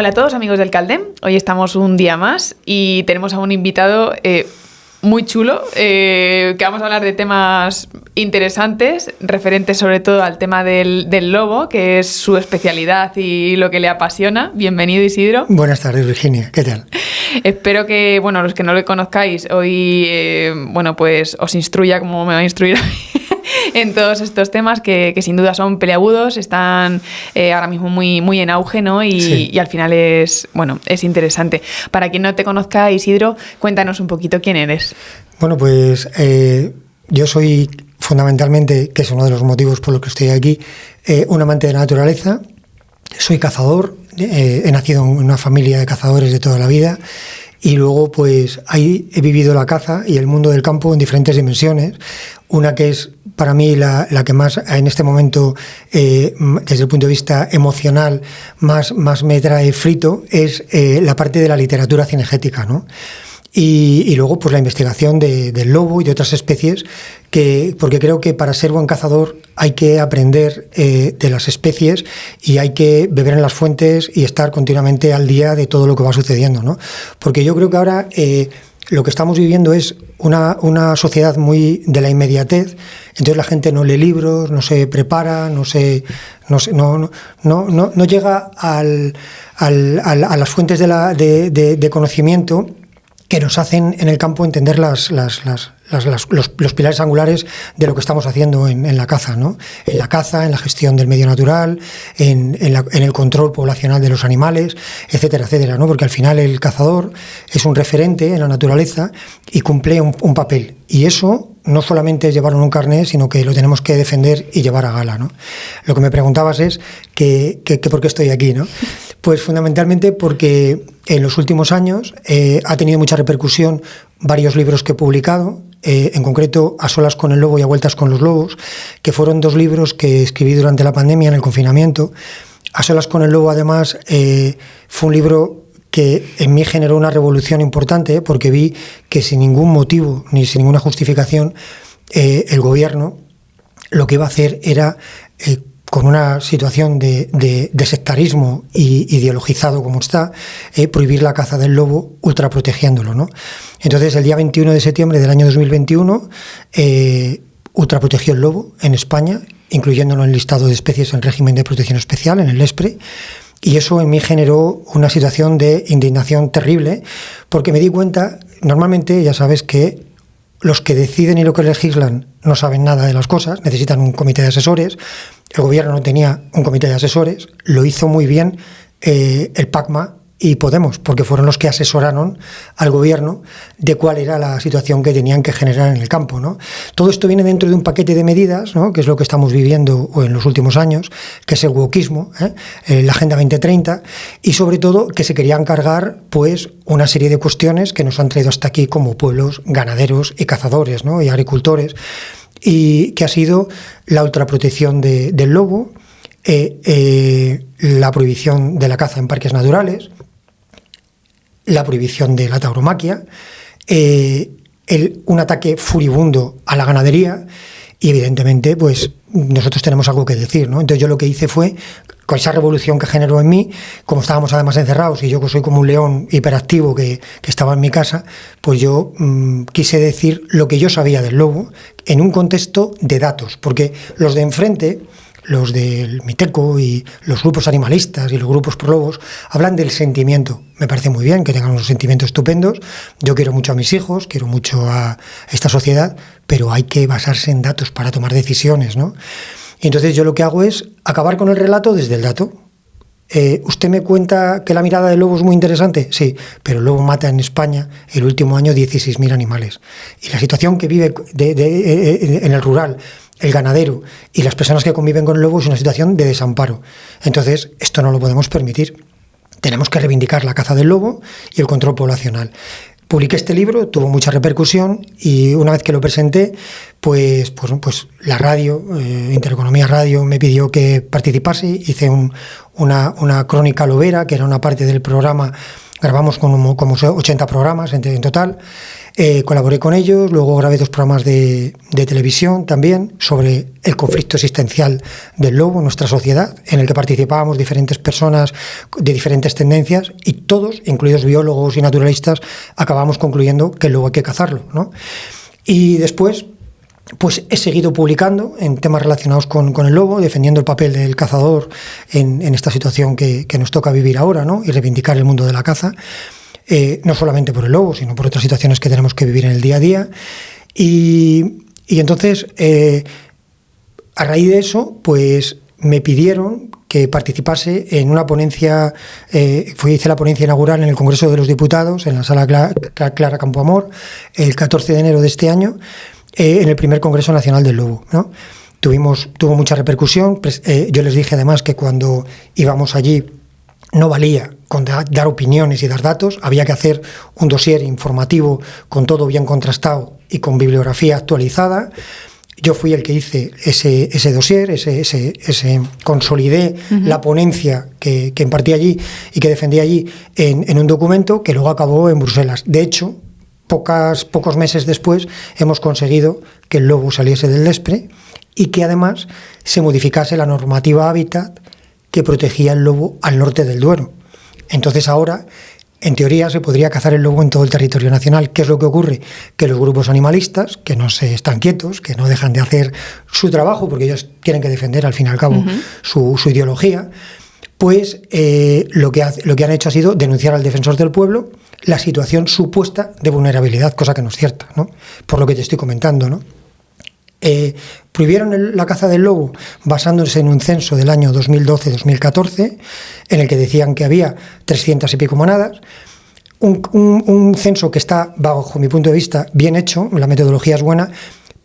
Hola a todos amigos del Caldem, hoy estamos un día más y tenemos a un invitado muy chulo, que vamos a hablar de temas interesantes, referentes sobre todo al tema del lobo, que es su especialidad y lo que le apasiona. Bienvenido, Isidro. Buenas tardes, Virginia, ¿qué tal? Espero que, bueno, los que no le conozcáis, hoy, pues os instruya como me va a instruir en todos estos temas que sin duda son peliagudos, están ahora mismo muy en auge, ¿no? Y al final es interesante. Para quien no te conozca, Isidro, cuéntanos un poquito quién eres. Bueno, pues yo soy fundamentalmente, que es uno de los motivos por los que estoy aquí, un amante de la naturaleza. Soy cazador, he nacido en una familia de cazadores de toda la vida. Y luego, pues, ahí he vivido la caza y el mundo del campo en diferentes dimensiones. Una que es, para mí, la que más, en este momento, desde el punto de vista emocional, más me trae frito, es la parte de la literatura cinegética, ¿no? Y luego, pues, la investigación del lobo y de otras especies, porque creo que para ser buen cazador hay que aprender de las especies y hay que beber en las fuentes y estar continuamente al día de todo lo que va sucediendo, ¿no? Porque yo creo que ahora lo que estamos viviendo es una sociedad muy de la inmediatez. Entonces la gente no lee libros, no se prepara, no llega a las fuentes de conocimiento que nos hacen en el campo entender los pilares angulares de lo que estamos haciendo en la caza, ¿no? En la caza, en la gestión del medio natural, en el control poblacional de los animales, etcétera, etcétera, ¿no? Porque al final el cazador es un referente en la naturaleza y cumple un papel. Y eso no solamente es llevarlo en un carnet, sino que lo tenemos que defender y llevar a gala, ¿no? Lo que me preguntabas es que por qué estoy aquí, ¿no? Pues fundamentalmente porque en los últimos años ha tenido mucha repercusión varios libros que he publicado, en concreto A solas con el lobo y A vueltas con los lobos, que fueron 2 libros que escribí durante la pandemia, en el confinamiento. A solas con el lobo, además, fue un libro que en mí generó una revolución importante, porque vi que sin ningún motivo ni sin ninguna justificación el gobierno lo que iba a hacer era, con una situación de sectarismo y ideologizado como está, prohibir la caza del lobo, ultraprotegiéndolo, ¿no? Entonces, el día 21 de septiembre del año 2021, ultraprotegió el lobo en España, incluyéndolo en el listado de especies en régimen de protección especial, en el LESPRE. Y eso en mí generó una situación de indignación terrible, porque me di cuenta, normalmente ya sabes que los que deciden y los que legislan no saben nada de las cosas, necesitan un comité de asesores. El gobierno no tenía un comité de asesores, lo hizo muy bien el PACMA y Podemos, porque fueron los que asesoraron al gobierno de cuál era la situación que tenían que generar en el campo, ¿no? Todo esto viene dentro de un paquete de medidas, ¿no? Que es lo que estamos viviendo en los últimos años, que es el wokismo, la Agenda 2030, y sobre todo que se querían cargar, pues, una serie de cuestiones que nos han traído hasta aquí como pueblos ganaderos y cazadores, ¿no? Y agricultores, y que ha sido la ultraprotección del lobo, la prohibición de la caza en parques naturales, la prohibición de la tauromaquia, un ataque furibundo a la ganadería y, evidentemente, pues nosotros tenemos algo que decir, ¿no? Entonces yo lo que hice fue, con esa revolución que generó en mí, como estábamos además encerrados y yo que soy como un león hiperactivo que estaba en mi casa, pues yo quise decir lo que yo sabía del lobo en un contexto de datos, porque los de enfrente, los del Miteco y los grupos animalistas y los grupos pro lobos, hablan del sentimiento. Me parece muy bien que tengan unos sentimientos estupendos. Yo quiero mucho a mis hijos, quiero mucho a esta sociedad, pero hay que basarse en datos para tomar decisiones, ¿no? Y entonces yo lo que hago es acabar con el relato desde el dato. ¿Usted me cuenta que la mirada del lobo es muy interesante? Sí, pero el lobo mata en España el último año 16.000 animales. Y la situación que vive en el rural, el ganadero y las personas que conviven con el lobo es una situación de desamparo. Entonces, esto no lo podemos permitir. Tenemos que reivindicar la caza del lobo y el control poblacional. Publiqué este libro, tuvo mucha repercusión y una vez que lo presenté, pues la radio, Intereconomía Radio, me pidió que participase. Hice una crónica lobera, que era una parte del programa grabamos como 80 programas en total. Colaboré con ellos, luego grabé 2 programas de televisión también sobre el conflicto existencial del lobo en nuestra sociedad, en el que participábamos diferentes personas de diferentes tendencias y todos, incluidos biólogos y naturalistas, acabamos concluyendo que el lobo hay que cazarlo, ¿no? Y después, pues he seguido publicando en temas relacionados con el lobo, defendiendo el papel del cazador en esta situación que nos toca vivir ahora, ¿no? Y reivindicar el mundo de la caza. No solamente por el lobo, sino por otras situaciones que tenemos que vivir en el día a día. Y entonces, a raíz de eso, pues me pidieron que participase en una ponencia, hice la ponencia inaugural en el Congreso de los Diputados, en la Sala Clara Campoamor, el 14 de enero de este año, en el primer Congreso Nacional del Lobo, ¿no? Tuvo mucha repercusión. Yo les dije además que cuando íbamos allí no valía con dar opiniones y dar datos, había que hacer un dossier informativo con todo bien contrastado y con bibliografía actualizada. Yo fui el que hice ese dossier, consolidé la ponencia que impartí allí y que defendí allí en un documento que luego acabó en Bruselas. De hecho, pocos meses después hemos conseguido que el lobo saliese del Despre y que además se modificase la normativa hábitat que protegía el lobo al norte del Duero. Entonces ahora, en teoría, se podría cazar el lobo en todo el territorio nacional. ¿Qué es lo que ocurre? Que los grupos animalistas, que no se están quietos, que no dejan de hacer su trabajo, porque ellos tienen que defender al fin y al cabo su ideología, pues lo que han hecho ha sido denunciar al defensor del pueblo la situación supuesta de vulnerabilidad, cosa que no es cierta, ¿no? Por lo que te estoy comentando, ¿no? Prohibieron la caza del lobo basándose en un censo del año 2012-2014 en el que decían que había 300 y pico manadas, un censo que está, bajo mi punto de vista, bien hecho, la metodología es buena,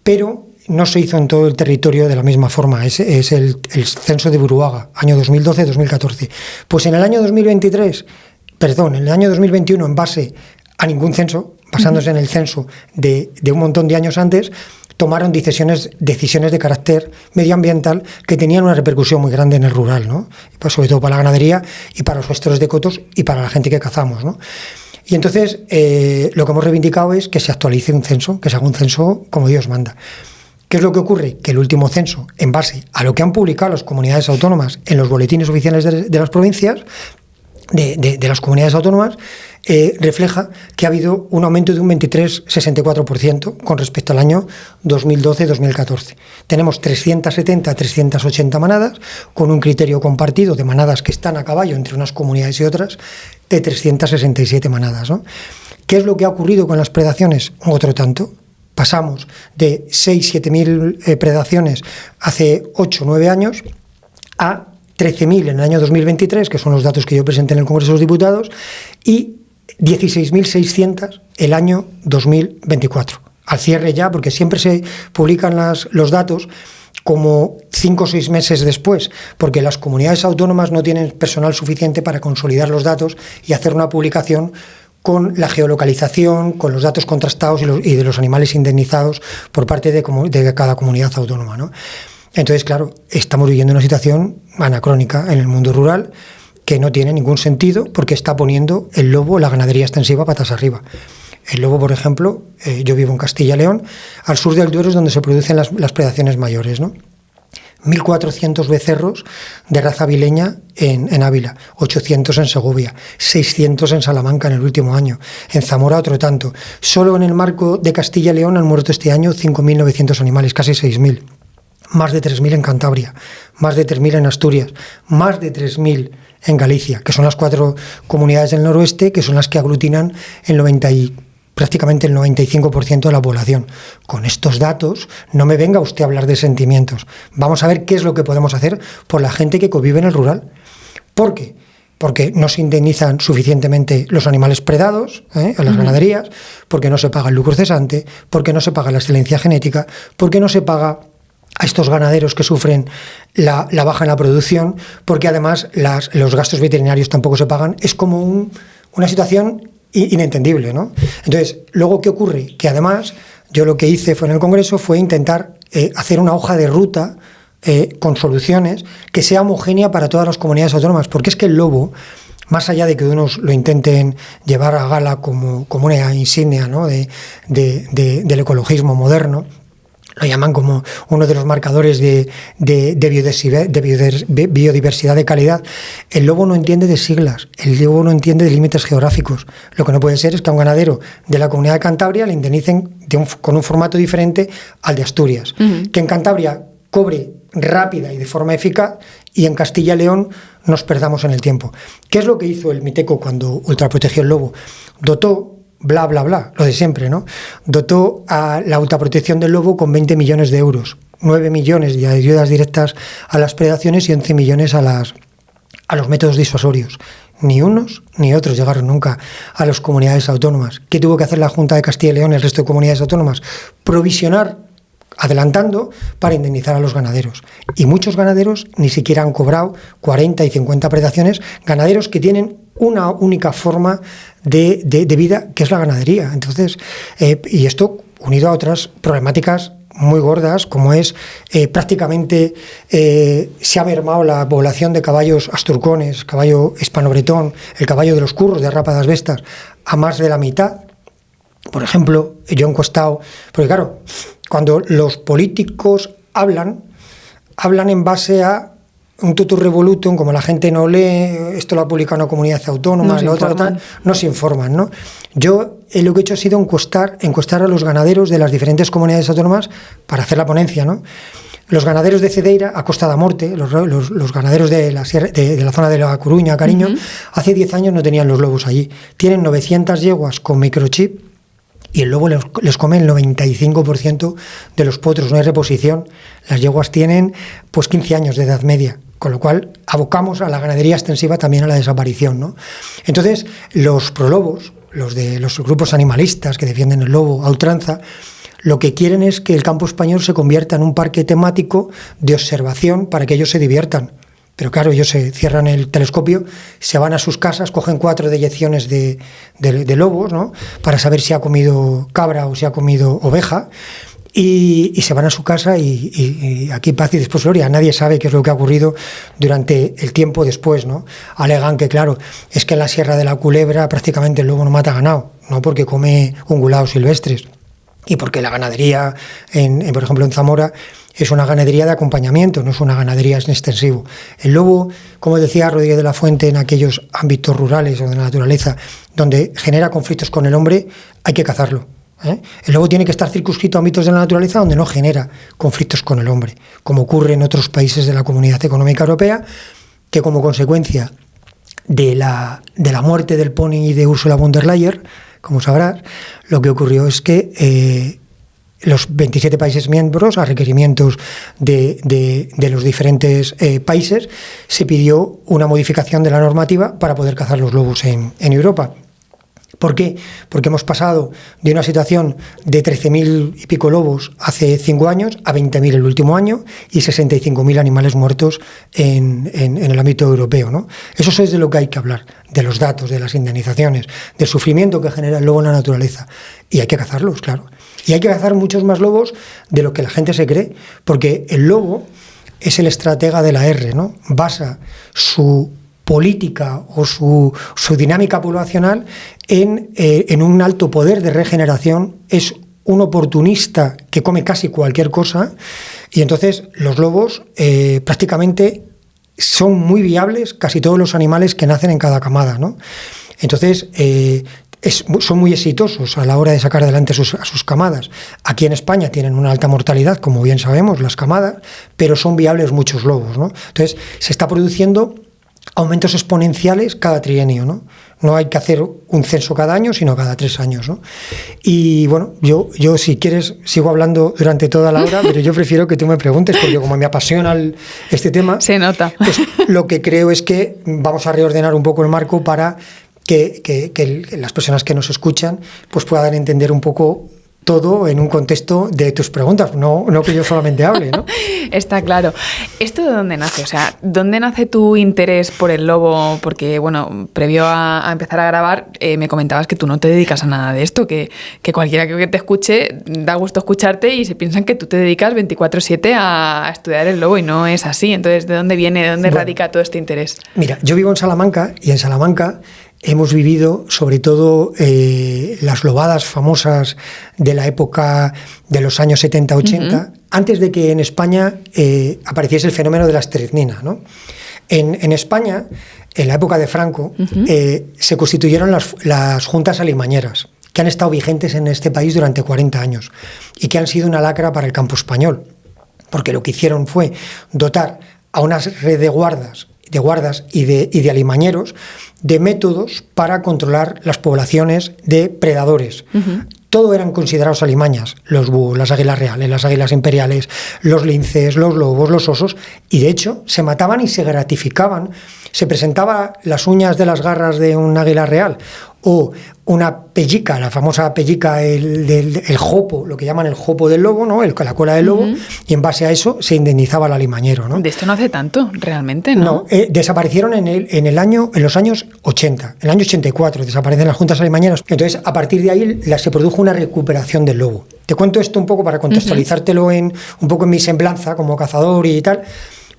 pero no se hizo en todo el territorio de la misma forma. Es el censo de Buruaga, año 2012-2014. Pues en el año 2021, en base a ningún censo, basándose en el censo de un montón de años antes, tomaron decisiones de carácter medioambiental que tenían una repercusión muy grande en el rural, ¿no? Pues sobre todo para la ganadería y para los gestores de cotos y para la gente que cazamos, ¿no? Y entonces lo que hemos reivindicado es que se actualice un censo, que se haga un censo como Dios manda. ¿Qué es lo que ocurre? Que el último censo, en base a lo que han publicado las comunidades autónomas en los boletines oficiales de las provincias, de las comunidades autónomas, refleja que ha habido un aumento de un 23,64% con respecto al año 2012-2014. Tenemos 370-380 manadas, con un criterio compartido de manadas que están a caballo entre unas comunidades y otras, de 367 manadas, ¿no? ¿Qué es lo que ha ocurrido con las predaciones? Otro tanto. Pasamos de 6.000-7.000 predaciones hace 8 o 9 años a 13.000 en el año 2023, que son los datos que yo presenté en el Congreso de los Diputados, y 16.600 el año 2024. Al cierre ya, porque siempre se publican los datos como 5 o 6 meses después, porque las comunidades autónomas no tienen personal suficiente para consolidar los datos y hacer una publicación con la geolocalización, con los datos contrastados y de los animales indemnizados por parte de cada comunidad autónoma, ¿no? Entonces, claro, estamos viviendo una situación anacrónica en el mundo rural que no tiene ningún sentido porque está poniendo el lobo, la ganadería extensiva, patas arriba. El lobo, por ejemplo, yo vivo en Castilla y León, al sur del Duero es donde se producen las predaciones mayores, ¿no? 1.400 becerros de raza avileña en Ávila, 800 en Segovia, 600 en Salamanca en el último año, en Zamora otro tanto. Solo en el marco de Castilla y León han muerto este año 5.900 animales, casi 6.000. Más de 3.000 en Cantabria, más de 3.000 en Asturias, más de 3.000 en Galicia, que son las 4 comunidades del noroeste, que son las que aglutinan prácticamente el 95% de la población. Con estos datos, no me venga usted a hablar de sentimientos. Vamos a ver qué es lo que podemos hacer por la gente que convive en el rural. ¿Por qué? Porque no se indemnizan suficientemente los animales predados a las ganaderías, porque no se paga el lucro cesante, porque no se paga la excelencia genética, porque no se paga a estos ganaderos que sufren la baja en la producción, porque además los gastos veterinarios tampoco se pagan. Es como una situación inentendible, ¿no? Entonces, luego, ¿qué ocurre? Que además, yo lo que hice en el Congreso fue intentar hacer una hoja de ruta con soluciones que sea homogénea para todas las comunidades autónomas, porque es que el lobo más allá de que unos lo intenten llevar a gala como una insignia, ¿no?, del ecologismo moderno, lo llaman como uno de los marcadores de biodiversidad de calidad. El lobo no entiende de siglas, el lobo no entiende de límites geográficos. Lo que no puede ser es que a un ganadero de la Comunidad de Cantabria le indemnicen con un formato diferente al de Asturias. Que en Cantabria cobre rápida y de forma eficaz, y en Castilla y León nos perdamos en el tiempo. ¿Qué es lo que hizo el Miteco cuando ultraprotegió el lobo? Dotó, bla, bla, bla, lo de siempre, ¿no? Dotó a la autoprotección del lobo con 20 millones de euros, 9 millones de ayudas directas a las predaciones y 11 millones a los métodos disuasorios. Ni unos ni otros llegaron nunca a las comunidades autónomas. ¿Qué tuvo que hacer la Junta de Castilla y León y el resto de comunidades autónomas? Provisionar, adelantando, para indemnizar a los ganaderos. Y muchos ganaderos ni siquiera han cobrado 40 y 50 predaciones, ganaderos que tienen una única forma de vida, que es la ganadería. Entonces, y esto unido a otras problemáticas muy gordas, como es prácticamente se ha mermado la población de caballos asturcones, caballo hispano-bretón, el caballo de los curros de Rápadas Vestas, a más de la mitad. Por ejemplo, yo he encuestado, porque claro, cuando los políticos hablan en base a un tutu revolutum, como la gente no lee, esto lo ha publicado una comunidad autónoma, la otra tal, no se informan, ¿no? Yo lo que he hecho ha sido encuestar a los ganaderos de las diferentes comunidades autónomas para hacer la ponencia, ¿no? Los ganaderos de Cedeira, a Costa da Morte, los ganaderos de la zona de La Coruña, Cariño, hace 10 años no tenían los lobos allí. Tienen 900 yeguas con microchip, y el lobo les come el 95% de los potros, no hay reposición. Las yeguas tienen pues 15 años de edad media, con lo cual abocamos a la ganadería extensiva también a la desaparición, ¿no? Entonces, los prolobos, los de los grupos animalistas que defienden el lobo a ultranza, lo que quieren es que el campo español se convierta en un parque temático de observación para que ellos se diviertan. Pero claro, ellos se cierran el telescopio, se van a sus casas, cogen 4 deyecciones de lobos, ¿no?, para saber si ha comido cabra o si ha comido oveja, y se van a su casa y aquí paz y después gloria. Nadie sabe qué es lo que ha ocurrido durante el tiempo después, ¿no? Alegan que, claro, es que en la Sierra de la Culebra prácticamente el lobo no mata ganado, no porque come ungulados silvestres, y porque la ganadería, por ejemplo, en Zamora, es una ganadería de acompañamiento, no es una ganadería en extensivo. El lobo, como decía Rodríguez de la Fuente, en aquellos ámbitos rurales o de la naturaleza donde genera conflictos con el hombre, hay que cazarlo, ¿eh? El lobo tiene que estar circunscrito a ámbitos de la naturaleza donde no genera conflictos con el hombre, como ocurre en otros países de la Comunidad Económica Europea, que como consecuencia de la muerte del pony de Ursula von der Leyen, como sabrás, lo que ocurrió es que los 27 países miembros, a requerimientos de los diferentes países, se pidió una modificación de la normativa para poder cazar los lobos en Europa. ¿Por qué? Porque hemos pasado de una situación de 13.000 y pico lobos hace 5 años a 20.000 el último año y 65.000 animales muertos en el ámbito europeo, ¿no? Eso es de lo que hay que hablar, de los datos, de las indemnizaciones, del sufrimiento que genera el lobo en la naturaleza. Y hay que cazarlos, claro. Y hay que cazar muchos más lobos de lo que la gente se cree, porque el lobo es el estratega de la R, ¿no? Basa su política o su dinámica poblacional en un alto poder de regeneración. Es un oportunista que come casi cualquier cosa, y entonces los lobos prácticamente son muy viables, casi todos los animales que nacen en cada camada, ¿no? Entonces son muy exitosos a la hora de sacar adelante a sus camadas. Aquí en España tienen una alta mortalidad, como bien sabemos, las camadas, pero son viables muchos lobos, ¿no? Entonces se está produciendo aumentos exponenciales cada trienio, ¿no? No hay que hacer un censo cada año, sino cada 3 años, ¿no? Y bueno, yo si quieres sigo hablando durante toda la hora, pero yo prefiero que tú me preguntes, porque como me apasiona este tema, se nota. Pues lo que creo es que vamos a reordenar un poco el marco para que las personas que nos escuchan pues puedan entender un poco todo en un contexto de tus preguntas, no que yo solamente hable, ¿no? Está claro. ¿Esto de dónde nace? O sea, ¿dónde nace tu interés por el lobo? Porque, bueno, previo a empezar a grabar, me comentabas que tú no te dedicas a nada de esto, que cualquiera que te escuche, da gusto escucharte y se piensan que tú te dedicas 24/7 a estudiar el lobo y no es así. Entonces, ¿de dónde viene, de dónde radica todo este interés? Mira, yo vivo en Salamanca y en Salamanca hemos vivido sobre todo las lobadas famosas de la época de los años 70-80, antes de que en España apareciese el fenómeno de la estricnina, ¿no? En España, en la época de Franco, se constituyeron las juntas alimañeras, que han estado vigentes en este país durante 40 años y que han sido una lacra para el campo español, porque lo que hicieron fue dotar a una red de guardas y de alimañeros de métodos para controlar las poblaciones de predadores. Todo eran considerados alimañas, los búhos, las águilas reales, las águilas imperiales, los linces, los lobos, los osos, y de hecho se mataban y se gratificaban. Se presentaba las uñas de las garras de un águila real o una pellica, la famosa pellica, el jopo, lo que llaman el jopo del lobo, ¿no? La cola del lobo, y en base a eso se indemnizaba al alimañero, ¿no? De esto no hace tanto, realmente, ¿no? No, desaparecieron en los años 80, en el año 84 desaparecen las juntas alimañeras. Entonces, a partir de ahí se produjo una recuperación del lobo. Te cuento esto un poco para contextualizártelo un poco en mi semblanza como cazador y tal,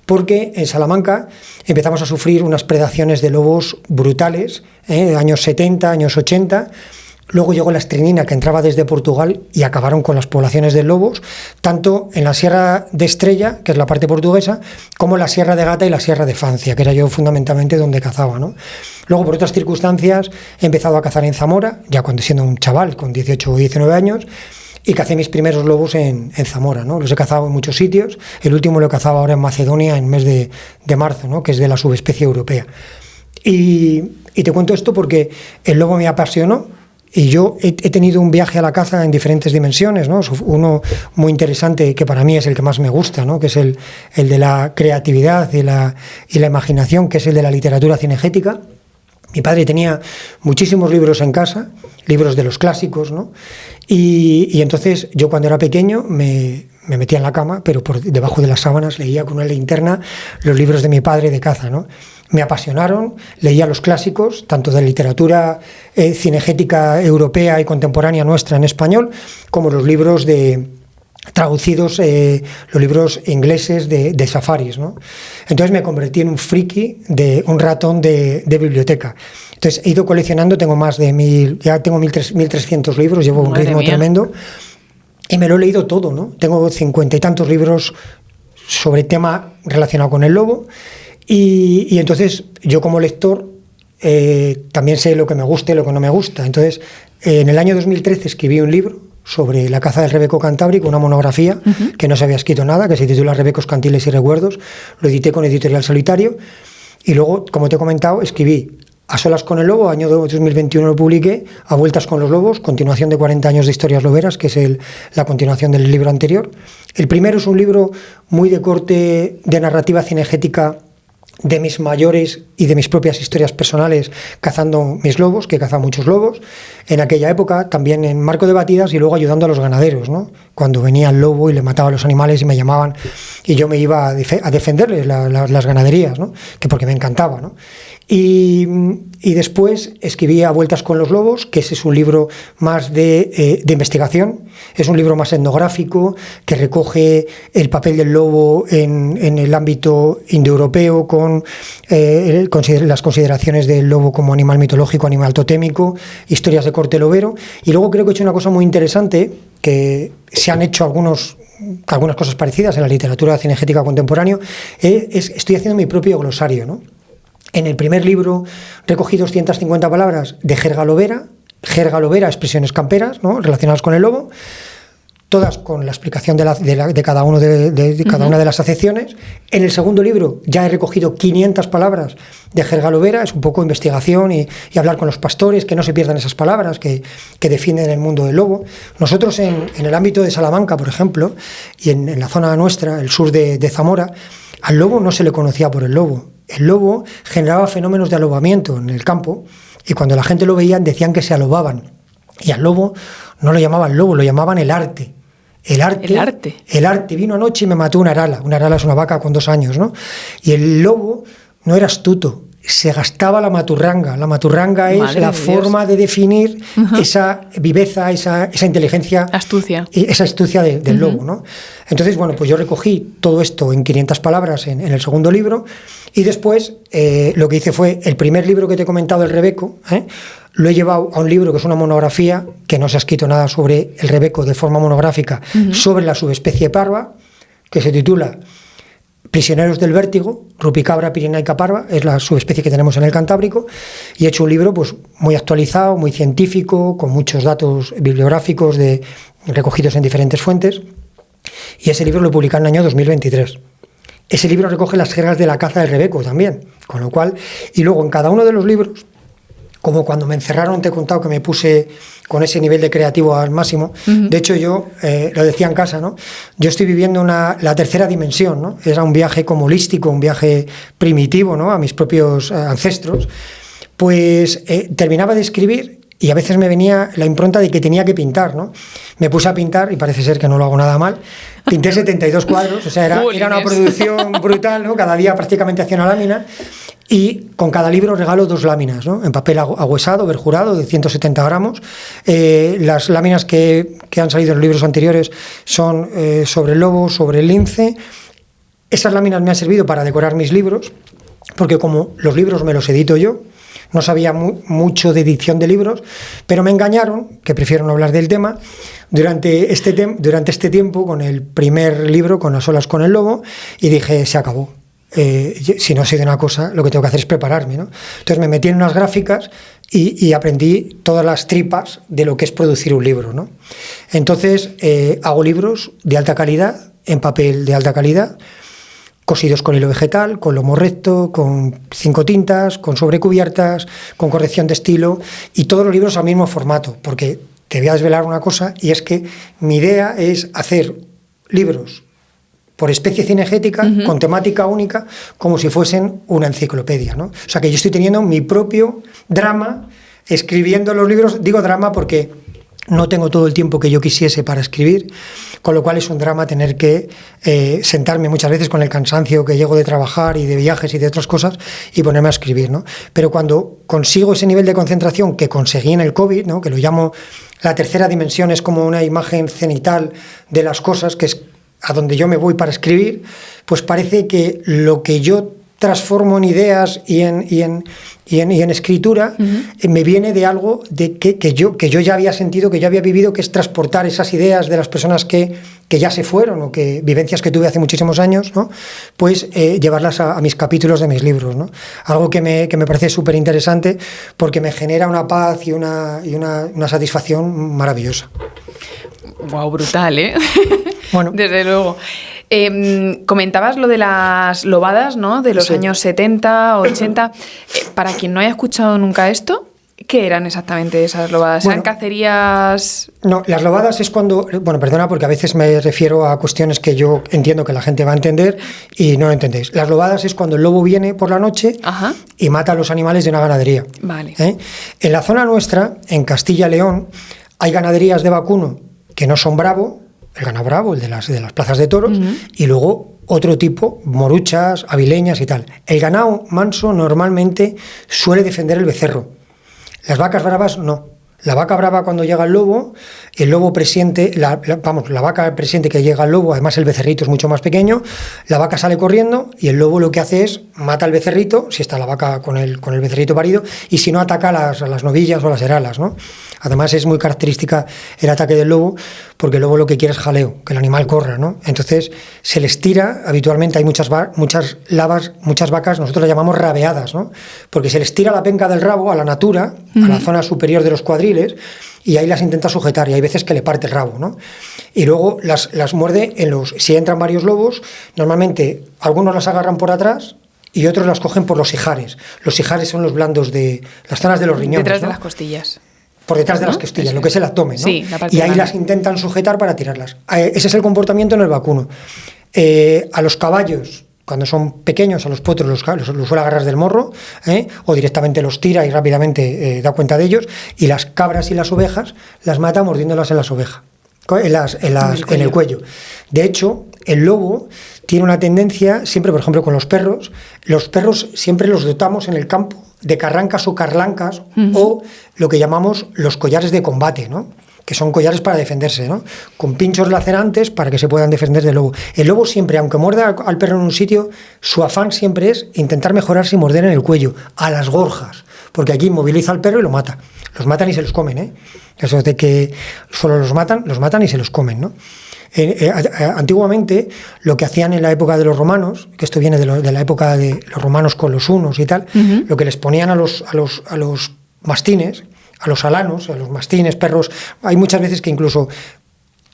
porque en Salamanca empezamos a sufrir unas predaciones de lobos brutales, años 70, años 80. Luego llegó la estricnina, que entraba desde Portugal, y acabaron con las poblaciones de lobos, tanto en la Sierra de Estrella, que es la parte portuguesa, como en la Sierra de Gata y la Sierra de Francia, que era yo fundamentalmente donde cazaba, ¿no? Luego, por otras circunstancias, he empezado a cazar en Zamora, ya cuando siendo un chaval, con 18 o 19 años, y cacé mis primeros lobos en Zamora, ¿no? Los he cazado en muchos sitios. El último lo he cazado ahora en Macedonia, en el mes de marzo, ¿no? Que es de la subespecie europea. Y te cuento esto porque el lobo me apasionó y yo he tenido un viaje a la caza en diferentes dimensiones, ¿no? Uno muy interesante, que para mí es el que más me gusta, ¿no? Que es el de la creatividad y la imaginación, que es el de la literatura cinegética. Mi padre tenía muchísimos libros en casa, libros de los clásicos, ¿no? Y entonces yo cuando era pequeño me metía en la cama, pero por debajo de las sábanas leía con una linterna los libros de mi padre de caza, ¿no? Me apasionaron, leía los clásicos, tanto de literatura cinegética europea y contemporánea nuestra en español, como los libros traducidos, los libros ingleses de safaris, ¿no? Entonces me convertí en un friki, un ratón de biblioteca. Entonces he ido coleccionando, tengo ya tengo 1.300 libros, llevo un ritmo tremendo, y me lo he leído todo, ¿no? Tengo 50 y tantos libros sobre tema relacionado con el lobo, y entonces yo como lector también sé lo que me gusta y lo que no me gusta. Entonces en el año 2013 escribí un libro sobre la caza del rebeco cantábrico, una monografía que no se había escrito nada, que se titula Rebecos, cantiles y recuerdos. Lo edité con Editorial Solitario y luego, como te he comentado, escribí A solas con el lobo, año 2021 lo publiqué, A vueltas con los lobos, continuación de 40 años de historias loberas, que es la continuación del libro anterior. El primero es un libro muy de corte de narrativa cinegética de mis mayores y de mis propias historias personales cazando mis lobos, que he cazado muchos lobos en aquella época, también en marco de batidas y luego ayudando a los ganaderos, ¿no? Cuando venía el lobo y le mataba a los animales y me llamaban y yo me iba a defenderles las ganaderías, ¿no? Que porque me encantaba, ¿no? Y después escribí A vueltas con los lobos, que ese es un libro más de investigación, es un libro más etnográfico que recoge el papel del lobo en el ámbito indoeuropeo con las consideraciones del lobo como animal mitológico, animal totémico, historias de corte lobero. Y luego creo que he hecho una cosa muy interesante, que se han hecho algunas cosas parecidas en la literatura cinegética contemporánea, estoy haciendo mi propio glosario, ¿no? En el primer libro recogí 250 palabras de jerga lobera, expresiones camperas, ¿no? Relacionadas con el lobo, todas con la explicación de cada uno de cada una de las acepciones. En el segundo libro ya he recogido 500 palabras de jerga lobera, es un poco investigación y hablar con los pastores, que no se pierdan esas palabras que defienden el mundo del lobo. Nosotros en el ámbito de Salamanca, por ejemplo, y en la zona nuestra, el sur de Zamora, al lobo no se le conocía por el lobo. El lobo generaba fenómenos de alobamiento en el campo y cuando la gente lo veía decían que se alobaban. Y al lobo no lo llamaban lobo, lo llamaban el arte. El arte vino anoche y me mató una arala. Una arala es una vaca con 2 años, ¿no? Y el lobo no era astuto, se gastaba la maturranga. La maturranga es la forma de definir esa viveza, esa inteligencia. Astucia. Y esa astucia del lobo, ¿no? Entonces, bueno, pues yo recogí todo esto en 500 palabras en el segundo libro, y después lo que hice fue, el primer libro que te he comentado, el Rebeco, lo he llevado a un libro que es una monografía, que no se ha escrito nada sobre el rebeco de forma monográfica, sobre la subespecie parva, que se titula Prisioneros del vértigo, Rupicabra pirenaica parva, es la subespecie que tenemos en el Cantábrico, y he hecho un libro pues muy actualizado, muy científico, con muchos datos bibliográficos recogidos en diferentes fuentes, y ese libro lo publiqué en el año 2023. Ese libro recoge las jergas de la caza del rebeco también, con lo cual, y luego en cada uno de los libros, como cuando me encerraron, te he contado que me puse con ese nivel de creativo al máximo. De hecho, yo, lo decía en casa, ¿no? Yo estoy viviendo la tercera dimensión, ¿no? Era un viaje como holístico, un viaje primitivo, ¿no? A mis propios ancestros. Pues terminaba de escribir y a veces me venía la impronta de que tenía que pintar, ¿no? Me puse a pintar y parece ser que no lo hago nada mal. Pinté 72 cuadros, o sea, era una producción brutal, ¿no? Cada día prácticamente hacía una lámina. Y con cada libro regalo 2 láminas, ¿no? En papel ahuesado, verjurado, de 170 gramos. Las láminas que han salido en los libros anteriores son sobre el lobo, sobre el lince. Esas láminas me han servido para decorar mis libros, porque como los libros me los edito yo, no sabía mucho de edición de libros, pero me engañaron, que prefiero no hablar del tema, durante este tiempo con el primer libro, con Las olas con el lobo, y dije, se acabó. Si no sé de una cosa, lo que tengo que hacer es prepararme, ¿no? Entonces me metí en unas gráficas y aprendí todas las tripas de lo que es producir un libro, ¿no? Entonces hago libros de alta calidad, en papel de alta calidad, cosidos con hilo vegetal, con lomo recto, con 5 tintas, con sobrecubiertas, con corrección de estilo, y todos los libros al mismo formato, porque te voy a desvelar una cosa, y es que mi idea es hacer libros por especie cinegética, con temática única, como si fuesen una enciclopedia, ¿no? O sea, que yo estoy teniendo mi propio drama, escribiendo los libros. Digo drama porque no tengo todo el tiempo que yo quisiese para escribir, con lo cual es un drama tener que sentarme muchas veces con el cansancio que llego de trabajar y de viajes y de otras cosas y ponerme a escribir, ¿no? Pero cuando consigo ese nivel de concentración que conseguí en el COVID, ¿no? Que lo llamo la tercera dimensión, es como una imagen cenital de las cosas, que es a donde yo me voy para escribir, pues parece que lo que yo transformo en ideas y en escritura me viene de algo de que yo ya había sentido, que yo había vivido, que es transportar esas ideas de las personas que ya se fueron, o que vivencias que tuve hace muchísimos años, ¿no? Pues llevarlas a mis capítulos de mis libros, ¿no? Algo que me parece súper interesante, porque me genera una paz y una satisfacción maravillosa. Wow, brutal, ¿eh? Bueno. Desde luego. Comentabas lo de las lobadas, ¿no? De los años 70, 80. Para quien no haya escuchado nunca esto, ¿qué eran exactamente esas lobadas? ¿Eran cacerías? No, las lobadas es cuando... Bueno, perdona, porque a veces me refiero a cuestiones que yo entiendo que la gente va a entender y no lo entendéis. Las lobadas es cuando el lobo viene por la noche y mata a los animales de una ganadería. Vale. En la zona nuestra, en Castilla y León, hay ganaderías de vacuno que no son bravo, el ganado bravo, el de las plazas de toros, y luego otro tipo, moruchas, avileñas y tal. El ganado manso normalmente suele defender el becerro. Las vacas bravas no. La vaca brava, cuando llega el lobo presiente, la vaca presiente que llega el lobo, además el becerrito es mucho más pequeño, la vaca sale corriendo y el lobo lo que hace es mata al becerrito, si está la vaca con el becerrito parido, y si no, ataca a las novillas o a las heralas, ¿no? Además es muy característica el ataque del lobo, porque el lobo lo que quiere es jaleo, que el animal corra, ¿no? Entonces se les tira, habitualmente hay muchas vacas, nosotros las llamamos rabeadas, ¿no? Porque se les tira la penca del rabo a la natura, a la zona superior de los cuadriles, y ahí las intenta sujetar, y hay veces que le parte el rabo, ¿no? Y luego las muerde si entran varios lobos, normalmente algunos las agarran por atrás y otros las cogen por los ijares. Los ijares son los blandos de las zonas de los riñones, detrás, ¿no? de las costillas. Por detrás de las costillas, lo que es el abdomen, ¿no? Sí, la parte y ahí grande. las intentan sujetar para tirarlas. Ese es el comportamiento en el vacuno. A los caballos cuando son pequeños, a los potros los suele agarrar del morro, o directamente los tira y rápidamente da cuenta de ellos, y las cabras y las ovejas las mata mordiéndolas en las ovejas, en el cuello. De hecho, el lobo tiene una tendencia, siempre, por ejemplo, con los perros siempre los dotamos en el campo de carrancas o carlancas, o lo que llamamos los collares de combate, ¿no? Que son collares para defenderse, ¿no? Con pinchos lacerantes para que se puedan defender del lobo. El lobo siempre, aunque muerda al perro en un sitio, su afán siempre es intentar mejorarse y morder en el cuello, a las gorjas, porque aquí inmoviliza al perro y lo mata. Los matan y se los comen, ¿eh? Eso de que solo los matan y se los comen, ¿no? Antiguamente, lo que hacían en la época de los romanos, que esto viene de la época de los romanos con los hunos y tal, lo que les ponían a los mastines, a los alanos, a los mastines, perros, hay muchas veces que incluso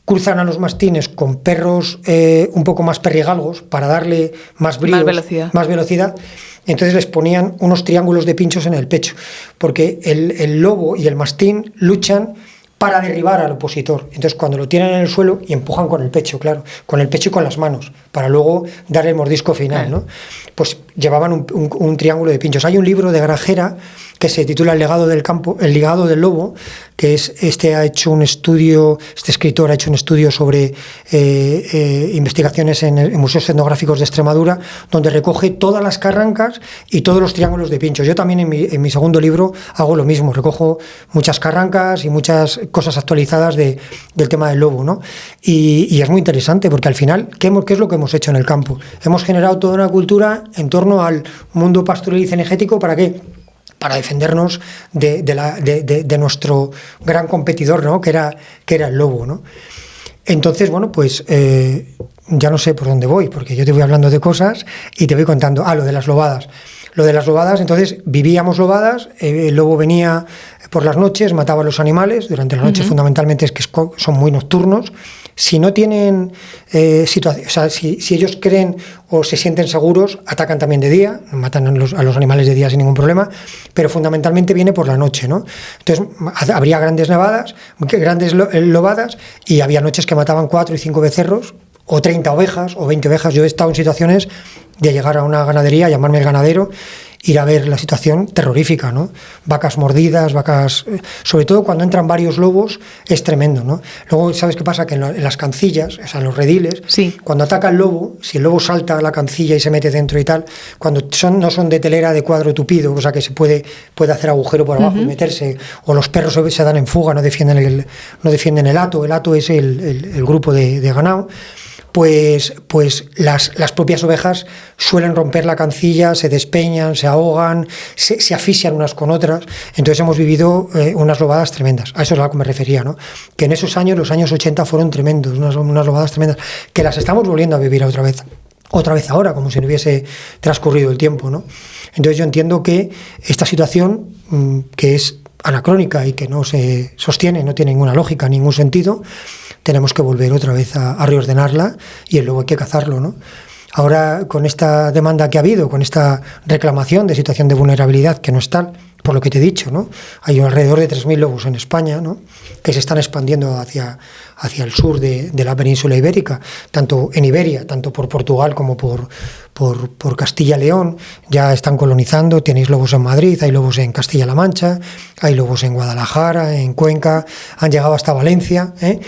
cruzan a los mastines con perros un poco más perrigalgos para darle más brío, más velocidad. Entonces les ponían unos triángulos de pinchos en el pecho, porque el lobo y el mastín luchan para derribar al opositor. Entonces, cuando lo tienen en el suelo y empujan con el pecho, claro, con el pecho y con las manos, para luego dar el mordisco final, ¿no? Pues llevaban un triángulo de pinchos. Hay un libro de Grajera que se titula El legado del campo, el legado del lobo, que es este escritor ha hecho un estudio sobre investigaciones en museos etnográficos de Extremadura, donde recoge todas las carrancas y todos los triángulos de pinchos. Yo también en mi segundo libro hago lo mismo, recojo muchas carrancas y muchas cosas actualizadas del tema del lobo, ¿no? Y es muy interesante porque al final, ¿qué es lo que hemos hecho en el campo? Hemos generado toda una cultura en torno al mundo pastoril y cinegético. ¿Para qué? Para defendernos de nuestro gran competidor, ¿no? que era el lobo, ¿no? Entonces, bueno, pues ya no sé por dónde voy, porque yo te voy hablando de cosas y te voy contando. Lo de las lobadas. Lo de las lobadas, entonces vivíamos lobadas, el lobo venía por las noches, mataba a los animales, durante la noche fundamentalmente es que son muy nocturnos. Si no tienen situación, o sea, si ellos creen o se sienten seguros, atacan también de día, matan a los animales de día sin ningún problema, pero fundamentalmente viene por la noche, ¿no? Entonces habría grandes lobadas, y había noches que mataban 4 y 5 becerros, o 30 ovejas, o 20 ovejas. Yo he estado en situaciones de llegar a una ganadería, llamarme el ganadero, ir a ver la situación terrorífica, ¿no? Vacas mordidas, sobre todo cuando entran varios lobos, es tremendo, ¿no? Luego, ¿sabes qué pasa? Que en las cancillas, o sea, en los rediles, sí, cuando ataca el lobo, si el lobo salta a la cancilla y se mete dentro y tal, cuando no son de telera de cuadro tupido, o sea, que se puede hacer agujero por abajo y meterse, o los perros se dan en fuga, no defienden el hato. El hato es el grupo de ganado. Pues las propias ovejas suelen romper la cancilla, se despeñan, se ahogan, se asfixian unas con otras. Entonces hemos vivido unas lobadas tremendas. A eso es a lo que me refería, ¿no? Que en esos años, los años 80, fueron tremendos, unas lobadas tremendas, que las estamos volviendo a vivir otra vez ahora, como si no hubiese transcurrido el tiempo, ¿no? Entonces yo entiendo que esta situación, que es anacrónica y que no se sostiene, no tiene ninguna lógica, ningún sentido, tenemos que volver otra vez a reordenarla, y el lobo hay que cazarlo, ¿no? Ahora, con esta demanda que ha habido, con esta reclamación de situación de vulnerabilidad, que no es tal, por lo que te he dicho, ¿no? Hay alrededor de 3.000 lobos en España, ¿no? Que se están expandiendo hacia el sur de la península ibérica, tanto en Iberia, tanto por Portugal como por Castilla y León. Ya están colonizando, tenéis lobos en Madrid, hay lobos en Castilla-La Mancha, hay lobos en Guadalajara, en Cuenca, han llegado hasta Valencia, ¿eh?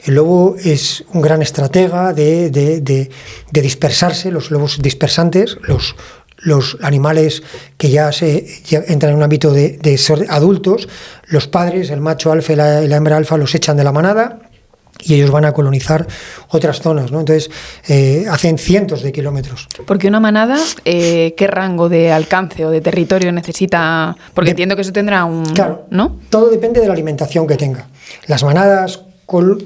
El lobo es un gran estratega de dispersarse, los lobos dispersantes, los animales que ya entran en un ámbito de ser adultos, los padres, el macho alfa y la hembra alfa, los echan de la manada y ellos van a colonizar otras zonas, ¿no? Entonces hacen cientos de kilómetros. Porque una manada, ¿qué rango de alcance o de territorio necesita? Porque entiendo que eso tendrá Claro, ¿no? Todo depende de la alimentación que tenga. Las manadas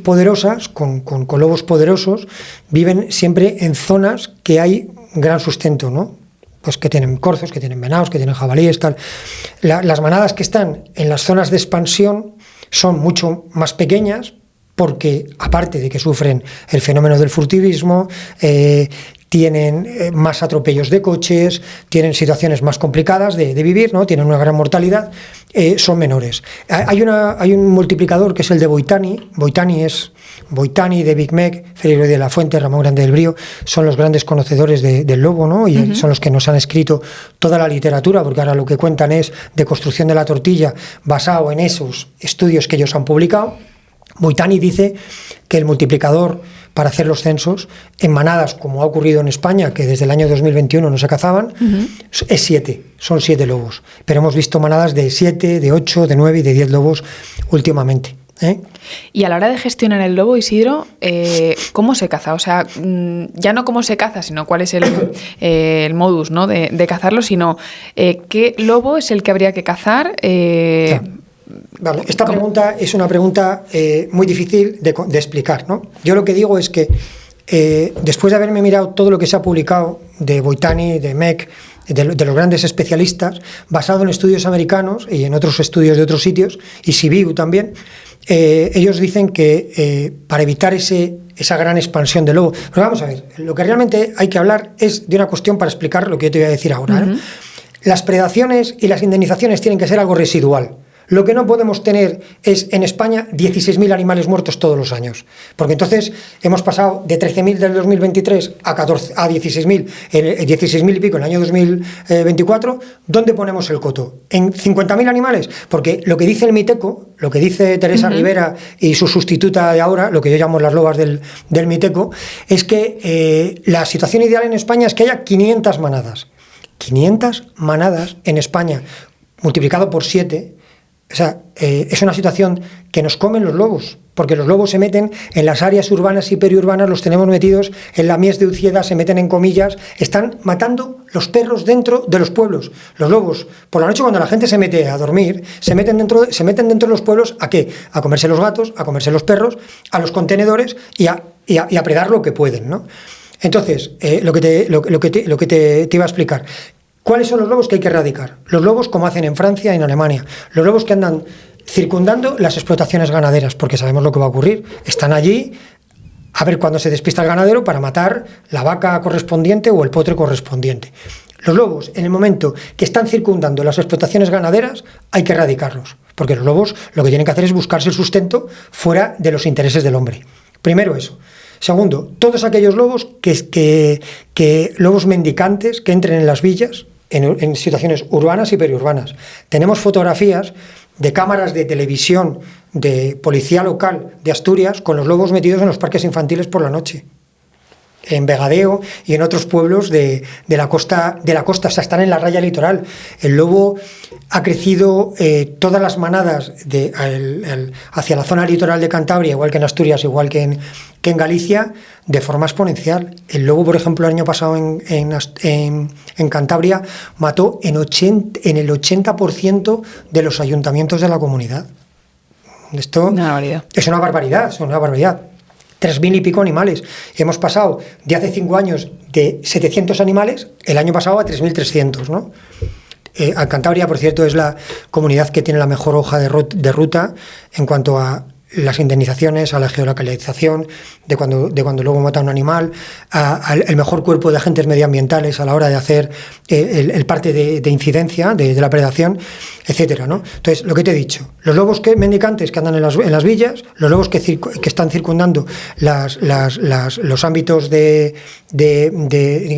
poderosas, con lobos poderosos, viven siempre en zonas que hay gran sustento, ¿no? Pues que tienen corzos, que tienen venados, que tienen jabalíes, tal. Las manadas que están en las zonas de expansión son mucho más pequeñas, porque aparte de que sufren el fenómeno del furtivismo, tienen más atropellos de coches, tienen situaciones más complicadas de vivir, ¿no? Tienen una gran mortalidad, son menores. Hay un multiplicador que es el de Boitani. Boitani, de Big Mac, Félix de la Fuente, Ramón Grande del Brío, son los grandes conocedores del lobo, ¿no? Y son los que nos han escrito toda la literatura, porque ahora lo que cuentan es de construcción de la tortilla basado en esos estudios que ellos han publicado. Boitani dice que el multiplicador para hacer los censos en manadas, como ha ocurrido en España, que desde el año 2021 no se cazaban, es 7, son 7 lobos. Pero hemos visto manadas de 7, de 8, de 9 y de 10 lobos últimamente. Y a la hora de gestionar el lobo, Isidro, ¿cómo se caza? O sea, ya no cómo se caza, sino cuál es el modus, ¿no? de cazarlo, sino qué lobo es el que habría que cazar. Vale, esta pregunta es una pregunta muy difícil de explicar, ¿no? Yo lo que digo es que después de haberme mirado todo lo que se ha publicado de Boitani, de Meck, de los grandes especialistas, basado en estudios americanos y en otros estudios de otros sitios, y Sibiu también, ellos dicen que para evitar esa gran expansión del lobo... Pero vamos a ver, lo que realmente hay que hablar es de una cuestión para explicar lo que yo te voy a decir ahora, ¿no? Las predaciones y las indemnizaciones tienen que ser algo residual. Lo que no podemos tener es en España 16.000 animales muertos todos los años, porque entonces hemos pasado de 13.000 del 2023 a 16.000, 16.000 y pico en el año 2024. ¿Dónde ponemos el coto? ¿En 50.000 animales? Porque lo que dice el Miteco, lo que dice Teresa Rivera y su sustituta de ahora, lo que yo llamo las lobas del Miteco, es que la situación ideal en España es que haya 500 manadas. 500 manadas en España, multiplicado por 7. O sea, es una situación que nos comen los lobos, porque los lobos se meten en las áreas urbanas y periurbanas, los tenemos metidos en la mies de Ucieda, se meten en comillas, están matando los perros dentro de los pueblos. Los lobos, por la noche cuando la gente se mete a dormir, se meten dentro de los pueblos, ¿a qué? A comerse los gatos, a comerse los perros, a los contenedores y a predar lo que pueden, ¿no? Entonces, lo que te iba a explicar. ¿Cuáles son los lobos que hay que erradicar? Los lobos como hacen en Francia y en Alemania. Los lobos que andan circundando las explotaciones ganaderas, porque sabemos lo que va a ocurrir. Están allí a ver cuándo se despista el ganadero para matar la vaca correspondiente o el potro correspondiente. Los lobos, en el momento que están circundando las explotaciones ganaderas, hay que erradicarlos, porque los lobos lo que tienen que hacer es buscarse el sustento fuera de los intereses del hombre. Primero eso. Segundo, todos aquellos lobos lobos mendicantes que entren en las villas, en situaciones urbanas y periurbanas. Tenemos fotografías de cámaras de televisión de policía local de Asturias con los lobos metidos en los parques infantiles por la noche, en Vegadeo y en otros pueblos de la costa, o sea, están en la raya litoral. El lobo ha crecido, todas las manadas hacia la zona litoral de Cantabria, igual que en Asturias, igual que en Galicia, de forma exponencial. El lobo, por ejemplo, el año pasado en Cantabria mató en el 80% de los ayuntamientos de la comunidad. Esto es una barbaridad, 3.000 y pico animales. Hemos pasado de hace 5 años de 700 animales, el año pasado a 3.300, ¿no? Cantabria, por cierto, es la comunidad que tiene la mejor hoja de ruta en cuanto a las indemnizaciones, a la geolocalización de cuando luego mata a un animal, el mejor cuerpo de agentes medioambientales a la hora de hacer el parte de incidencia de la predación, etcétera, ¿no? Entonces, lo que te he dicho, los lobos mendicantes que andan en las villas, los lobos que están circundando los ámbitos de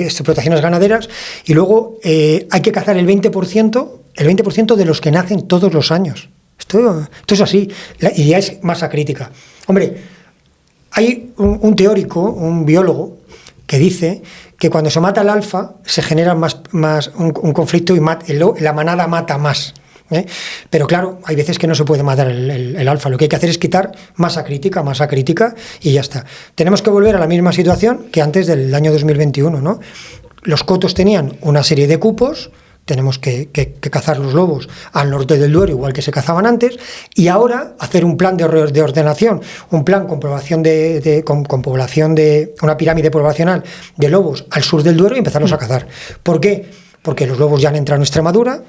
explotaciones ganaderas, y luego hay que cazar el 20% de los que nacen todos los años. Esto es así, y ya es masa crítica. Hombre, hay un teórico, un biólogo, que dice que cuando se mata el alfa se genera más un conflicto y la manada mata más. Pero claro, hay veces que no se puede matar el alfa. Lo que hay que hacer es quitar masa crítica y ya está. Tenemos que volver a la misma situación que antes del año 2021, ¿no? Los cotos tenían una serie de cupos. Tenemos que cazar los lobos al norte del Duero, igual que se cazaban antes, y ahora hacer un plan de ordenación, un plan con población con población una pirámide poblacional de lobos al sur del Duero y empezarlos a cazar. ¿Por qué? Porque los lobos ya han entrado en Extremadura,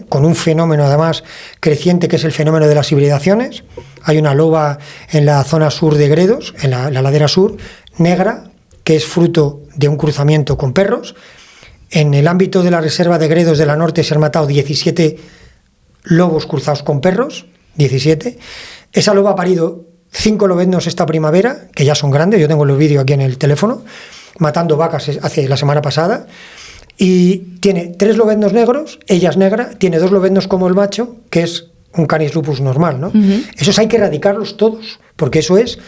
con un fenómeno además creciente que es el fenómeno de las hibridaciones. Hay una loba en la zona sur de Gredos, en la ladera sur, negra, que es fruto de un cruzamiento con perros. En el ámbito de la reserva de Gredos de la Norte se han matado 17 lobos cruzados con perros, 17. Esa loba ha parido 5 lobeznos esta primavera, que ya son grandes, yo tengo los vídeos aquí en el teléfono, matando vacas hace la semana pasada, y tiene 3 lobeznos negros, ella es negra, tiene 2 lobeznos como el macho, que es un Canis lupus normal, ¿no? Esos hay que erradicarlos todos, porque eso es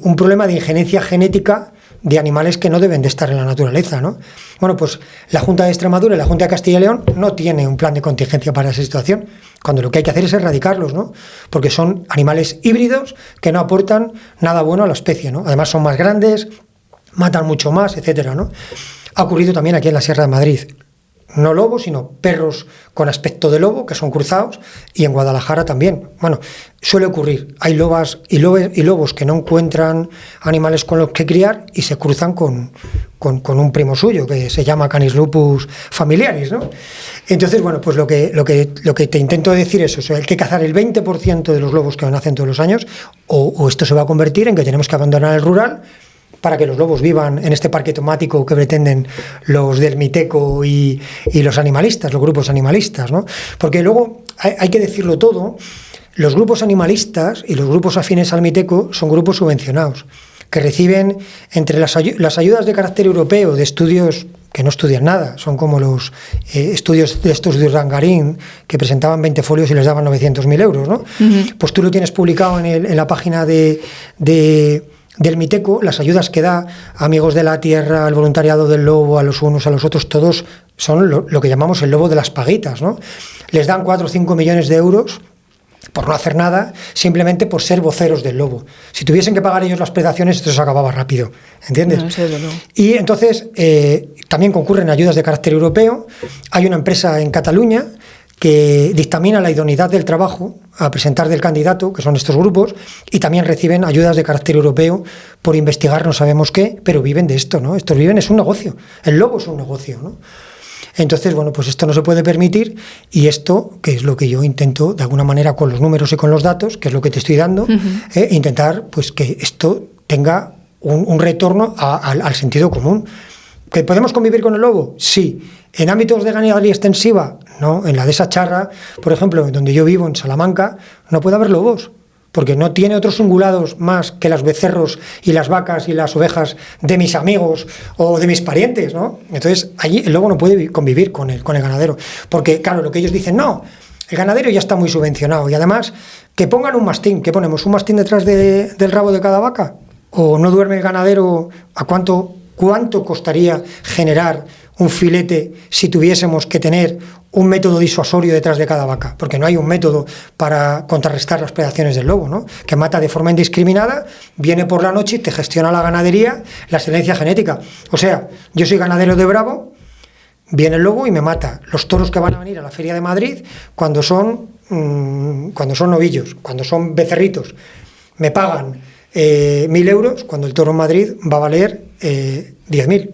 un problema de injerencia genética de animales que no deben de estar en la naturaleza, ¿no? Bueno, pues la Junta de Extremadura y la Junta de Castilla y León no tiene un plan de contingencia para esa situación, cuando lo que hay que hacer es erradicarlos, ¿no? Porque son animales híbridos que no aportan nada bueno a la especie, ¿no? Además son más grandes, matan mucho más, etcétera, ¿no? Ha ocurrido también aquí en la Sierra de Madrid. No lobos, sino perros con aspecto de lobo, que son cruzados, y en Guadalajara también. Bueno, suele ocurrir. Hay lobas y lobos que no encuentran animales con los que criar y se cruzan con un primo suyo, que se llama Canis lupus familiaris, ¿no? Entonces, bueno, pues lo que te intento decir es eso, hay que cazar el 20% de los lobos que nacen todos los años, o esto se va a convertir en que tenemos que abandonar el rural para que los lobos vivan en este parque temático que pretenden los del Miteco y los animalistas, los grupos animalistas, ¿no? Porque luego hay que decirlo todo, los grupos animalistas y los grupos afines al Miteco son grupos subvencionados, que reciben entre las ayudas de carácter europeo de estudios que no estudian nada, son como los estudios de estos de Urdangarín, que presentaban 20 folios y les daban 900.000 euros, ¿no? Pues tú lo tienes publicado en la página del Miteco, las ayudas que da a Amigos de la Tierra, al voluntariado del lobo, a los unos, a los otros, todos son lo que llamamos el lobo de las paguitas, ¿no? Les dan 4 o 5 millones de euros por no hacer nada, simplemente por ser voceros del lobo. Si tuviesen que pagar ellos las predaciones, esto se acababa rápido, ¿entiendes? No, sí, no. Y entonces también concurren ayudas de carácter europeo. Hay una empresa en Cataluña que dictamina la idoneidad del trabajo a presentar del candidato, que son estos grupos, y también reciben ayudas de carácter europeo por investigar no sabemos qué, pero viven de esto, ¿no? Estos viven, es un negocio, el lobo es un negocio, ¿no? Entonces, bueno, pues esto no se puede permitir, y esto, que es lo que yo intento, de alguna manera, con los números y con los datos, que es lo que te estoy dando, intentar pues que esto tenga un retorno al sentido común. ¿Que podemos convivir con el lobo? Sí. ¿En ámbitos de ganadería extensiva? No. En la dehesa Charra, por ejemplo, donde yo vivo, en Salamanca, no puede haber lobos, porque no tiene otros ungulados más que los becerros y las vacas y las ovejas de mis amigos o de mis parientes, ¿no? Entonces, allí el lobo no puede convivir con el ganadero, porque, claro, lo que ellos dicen, no, el ganadero ya está muy subvencionado, y además, que pongan un mastín. ¿Qué ponemos? ¿Un mastín detrás del rabo de cada vaca? ¿O no duerme el ganadero? ¿A cuánto costaría generar un filete si tuviésemos que tener un método disuasorio detrás de cada vaca? Porque no hay un método para contrarrestar las predaciones del lobo, ¿no? Que mata de forma indiscriminada, viene por la noche y te gestiona la ganadería, la excelencia genética. O sea, yo soy ganadero de Bravo, viene el lobo y me mata los toros que van a venir a la Feria de Madrid cuando son novillos, cuando son becerritos. Me pagan 1.000 euros cuando el toro en Madrid va a valer 10.000.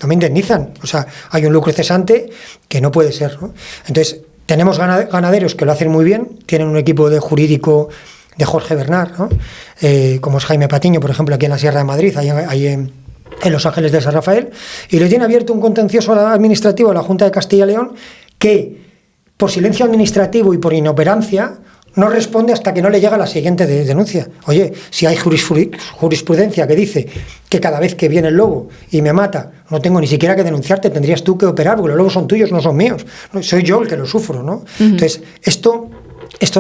No me indemnizan. O sea, hay un lucro cesante que no puede ser, ¿no? Entonces, tenemos ganaderos que lo hacen muy bien, tienen un equipo de jurídico de Jorge Bernard, ¿no? Como es Jaime Patiño, por ejemplo, aquí en la Sierra de Madrid, ahí en Los Ángeles de San Rafael, y le tiene abierto un contencioso administrativo a la Junta de Castilla y León que, por silencio administrativo y por inoperancia, no responde hasta que no le llega la siguiente denuncia. Oye, si hay jurisprudencia que dice que cada vez que viene el lobo y me mata, no tengo ni siquiera que denunciarte, tendrías tú que operar, porque los lobos son tuyos, no son míos. Soy yo el que lo sufro, ¿no? Entonces, esto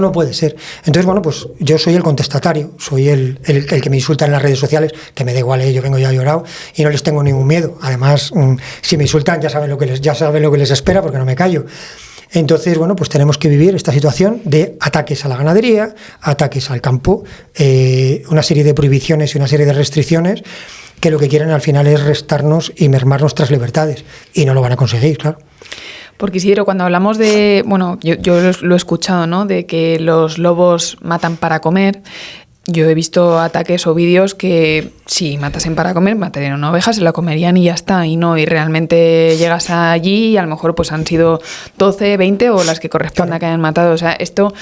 no puede ser. Entonces, bueno, pues yo soy el contestatario, soy el que me insulta en las redes sociales, que me da igual, yo vengo ya llorado y no les tengo ningún miedo. Además, si me insultan ya saben lo que les espera, porque no me callo. Entonces, bueno, pues tenemos que vivir esta situación de ataques a la ganadería, ataques al campo, una serie de prohibiciones y una serie de restricciones que lo que quieren al final es restarnos y mermar nuestras libertades, y no lo van a conseguir, claro. Porque Isidro, cuando hablamos de, bueno, yo lo he escuchado, ¿no?, de que los lobos matan para comer. Yo he visto ataques o vídeos que si matasen para comer, matarían una oveja, se la comerían y ya está, y realmente llegas allí y a lo mejor pues han sido 12, 20 o las que corresponda que hayan matado. O sea, esto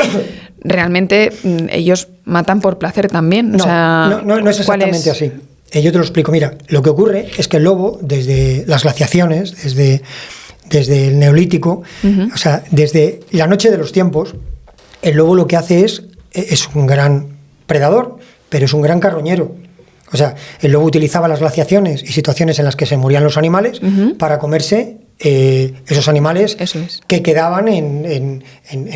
realmente ellos matan por placer también. No es exactamente así. Yo te lo explico. Mira, lo que ocurre es que el lobo, desde las glaciaciones, desde el Neolítico, o sea, desde la noche de los tiempos, el lobo lo que hace es un gran predador, pero es un gran carroñero. O sea, el lobo utilizaba las glaciaciones y situaciones en las que se morían los animales para comerse esos animales que quedaban en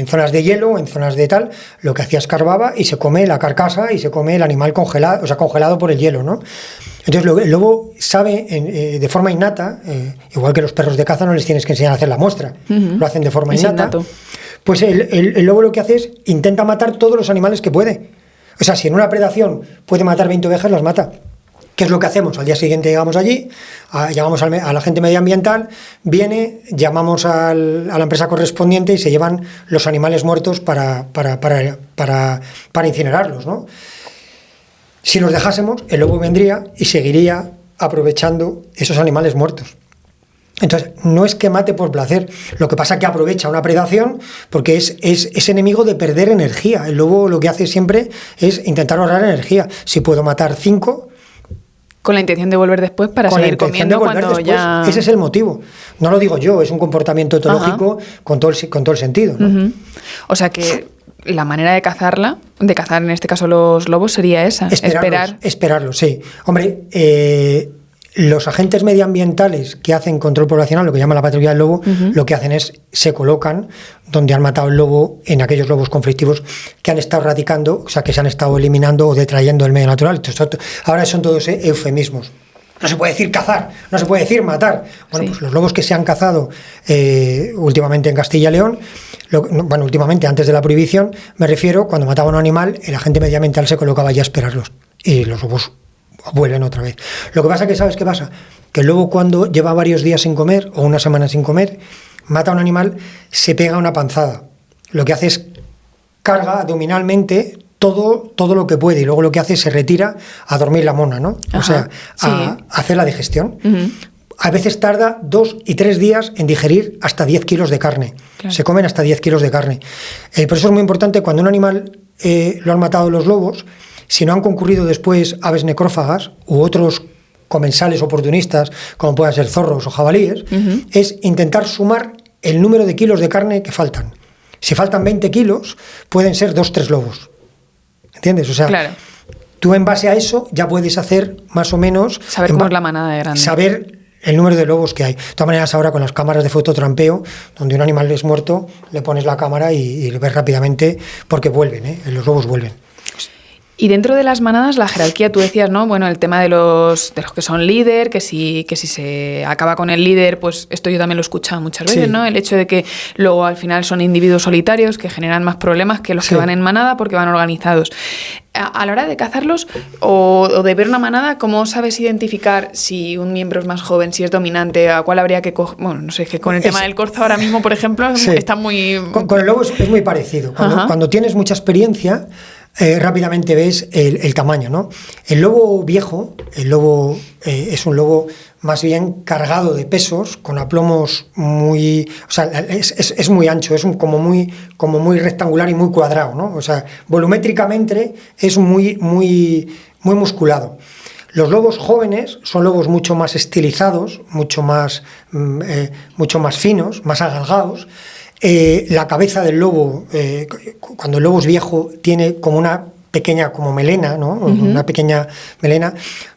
zonas de hielo, en zonas de tal. Lo que hacía escarbaba y se come la carcasa y se come el animal congelado, o sea, congelado por el hielo, ¿no? Entonces el lobo sabe de forma innata, igual que los perros de caza no les tienes que enseñar a hacer la muestra, lo hacen de forma innata. Pues el lobo lo que hace es intenta matar todos los animales que puede. O sea, si en una predación puede matar 20 ovejas, las mata. ¿Qué es lo que hacemos? Al día siguiente llegamos allí, llamamos a la gente medioambiental, viene, llamamos a la empresa correspondiente y se llevan los animales muertos para incinerarlos, ¿no? Si los dejásemos, el lobo vendría y seguiría aprovechando esos animales muertos. Entonces, no es que mate por placer, lo que pasa es que aprovecha una predación porque es enemigo de perder energía. El lobo lo que hace siempre es intentar ahorrar energía. Si puedo matar 5... Con la intención de volver después para seguir comiendo cuando después, ya... Ese es el motivo. No lo digo yo, es un comportamiento etológico con todo el sentido, ¿no? O sea que la manera de cazar en este caso los lobos, sería esa, Esperarlos, sí. Hombre, los agentes medioambientales que hacen control poblacional, lo que llama la patrulla del lobo, lo que hacen es se colocan donde han matado el lobo, en aquellos lobos conflictivos que han estado radicando, o sea, que se han estado eliminando o detrayendo del medio natural. Entonces, ahora son todos eufemismos. No se puede decir cazar, no se puede decir matar. Bueno, pues los lobos que se han cazado últimamente en Castilla y León, últimamente antes de la prohibición, me refiero, cuando mataban a un animal, el agente medioambiental se colocaba ya a esperarlos. Y los lobos vuelven otra vez. Lo que pasa es que, ¿sabes qué pasa? Que el lobo, cuando lleva varios días sin comer o una semana sin comer, mata a un animal, se pega una panzada. Lo que hace es carga abdominalmente todo lo que puede y luego lo que hace es se retira a dormir la mona, ¿no? O sea, a hacer la digestión. A veces tarda 2 y 3 días en digerir hasta 10 kilos de carne. Claro. Se comen hasta 10 kilos de carne. Por eso es muy importante, cuando un animal lo han matado los lobos, si no han concurrido después aves necrófagas u otros comensales oportunistas, como puedan ser zorros o jabalíes, es intentar sumar el número de kilos de carne que faltan. Si faltan 20 kilos, pueden ser 2 o 3 lobos. ¿Entiendes? O sea, claro, tú en base a eso ya puedes hacer más o menos... Saber cómo es la manada de grande. Saber el número de lobos que hay. De todas maneras, ahora con las cámaras de fototrampeo, donde un animal es muerto, le pones la cámara y lo ves rápidamente, porque vuelven, los lobos vuelven. Y dentro de las manadas, la jerarquía, tú decías, ¿no? Bueno, el tema de los que son líder, que si se acaba con el líder, pues esto yo también lo he escuchado muchas veces, ¿no? El hecho de que luego al final son individuos solitarios que generan más problemas que los que van en manada porque van organizados. A la hora de cazarlos o de ver una manada, ¿cómo sabes identificar si un miembro es más joven, si es dominante, a cuál habría que coger? Bueno, no sé, que con el tema del corzo ahora mismo, por ejemplo, está muy... Con el lobo es muy parecido. Cuando tienes mucha experiencia, rápidamente ves el tamaño, ¿no? El lobo viejo, es un lobo más bien cargado de pesos, con aplomos muy... O sea, es muy ancho, es como muy rectangular y muy cuadrado, ¿no? O sea, volumétricamente es muy musculado. Los lobos jóvenes son lobos mucho más estilizados, mucho más finos, más agalgados. La cabeza del lobo, cuando el lobo es viejo, tiene como una pequeña melena, ¿no? Una pequeña melena.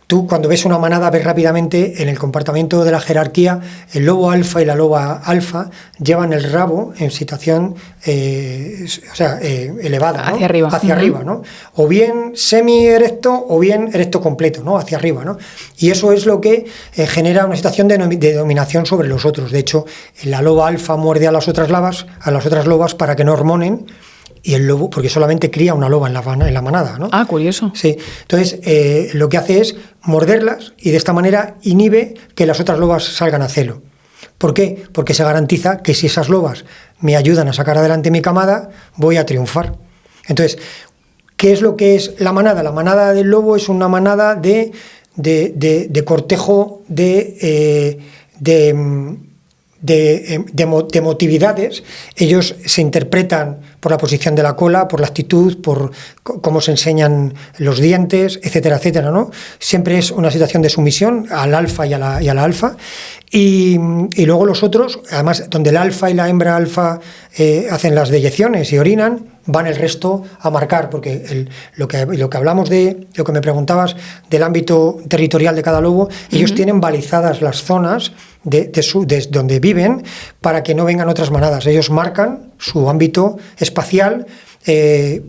Tú, cuando ves una manada, ves rápidamente en el comportamiento de la jerarquía, el lobo alfa y la loba alfa llevan el rabo en situación elevada, ¿no? Hacia arriba. Hacia arriba, ¿no? O bien semi-erecto o bien erecto completo, ¿no? Hacia arriba, ¿no? Y eso es lo que genera una situación de dominación sobre los otros. De hecho, la loba alfa muerde a las otras lobas para que no hormonen. Y el lobo, porque solamente cría una loba en la manada, ¿no? Ah, curioso. Sí. Entonces, lo que hace es morderlas y de esta manera inhibe que las otras lobas salgan a celo. ¿Por qué? Porque se garantiza que si esas lobas me ayudan a sacar adelante mi camada, voy a triunfar. Entonces, ¿qué es lo que es la manada? La manada del lobo es una manada de cortejo, de emotividades. Ellos se interpretan por la posición de la cola, por la actitud, por cómo se enseñan los dientes, etcétera, etcétera, ¿no? Siempre es una situación de sumisión al alfa y a la alfa. Y luego los otros, además, donde el alfa y la hembra alfa hacen las deyecciones y orinan, van el resto a marcar, porque lo que hablamos lo que me preguntabas del ámbito territorial de cada lobo, ellos tienen balizadas las zonas de donde viven para que no vengan otras manadas. Ellos marcan su ámbito espacial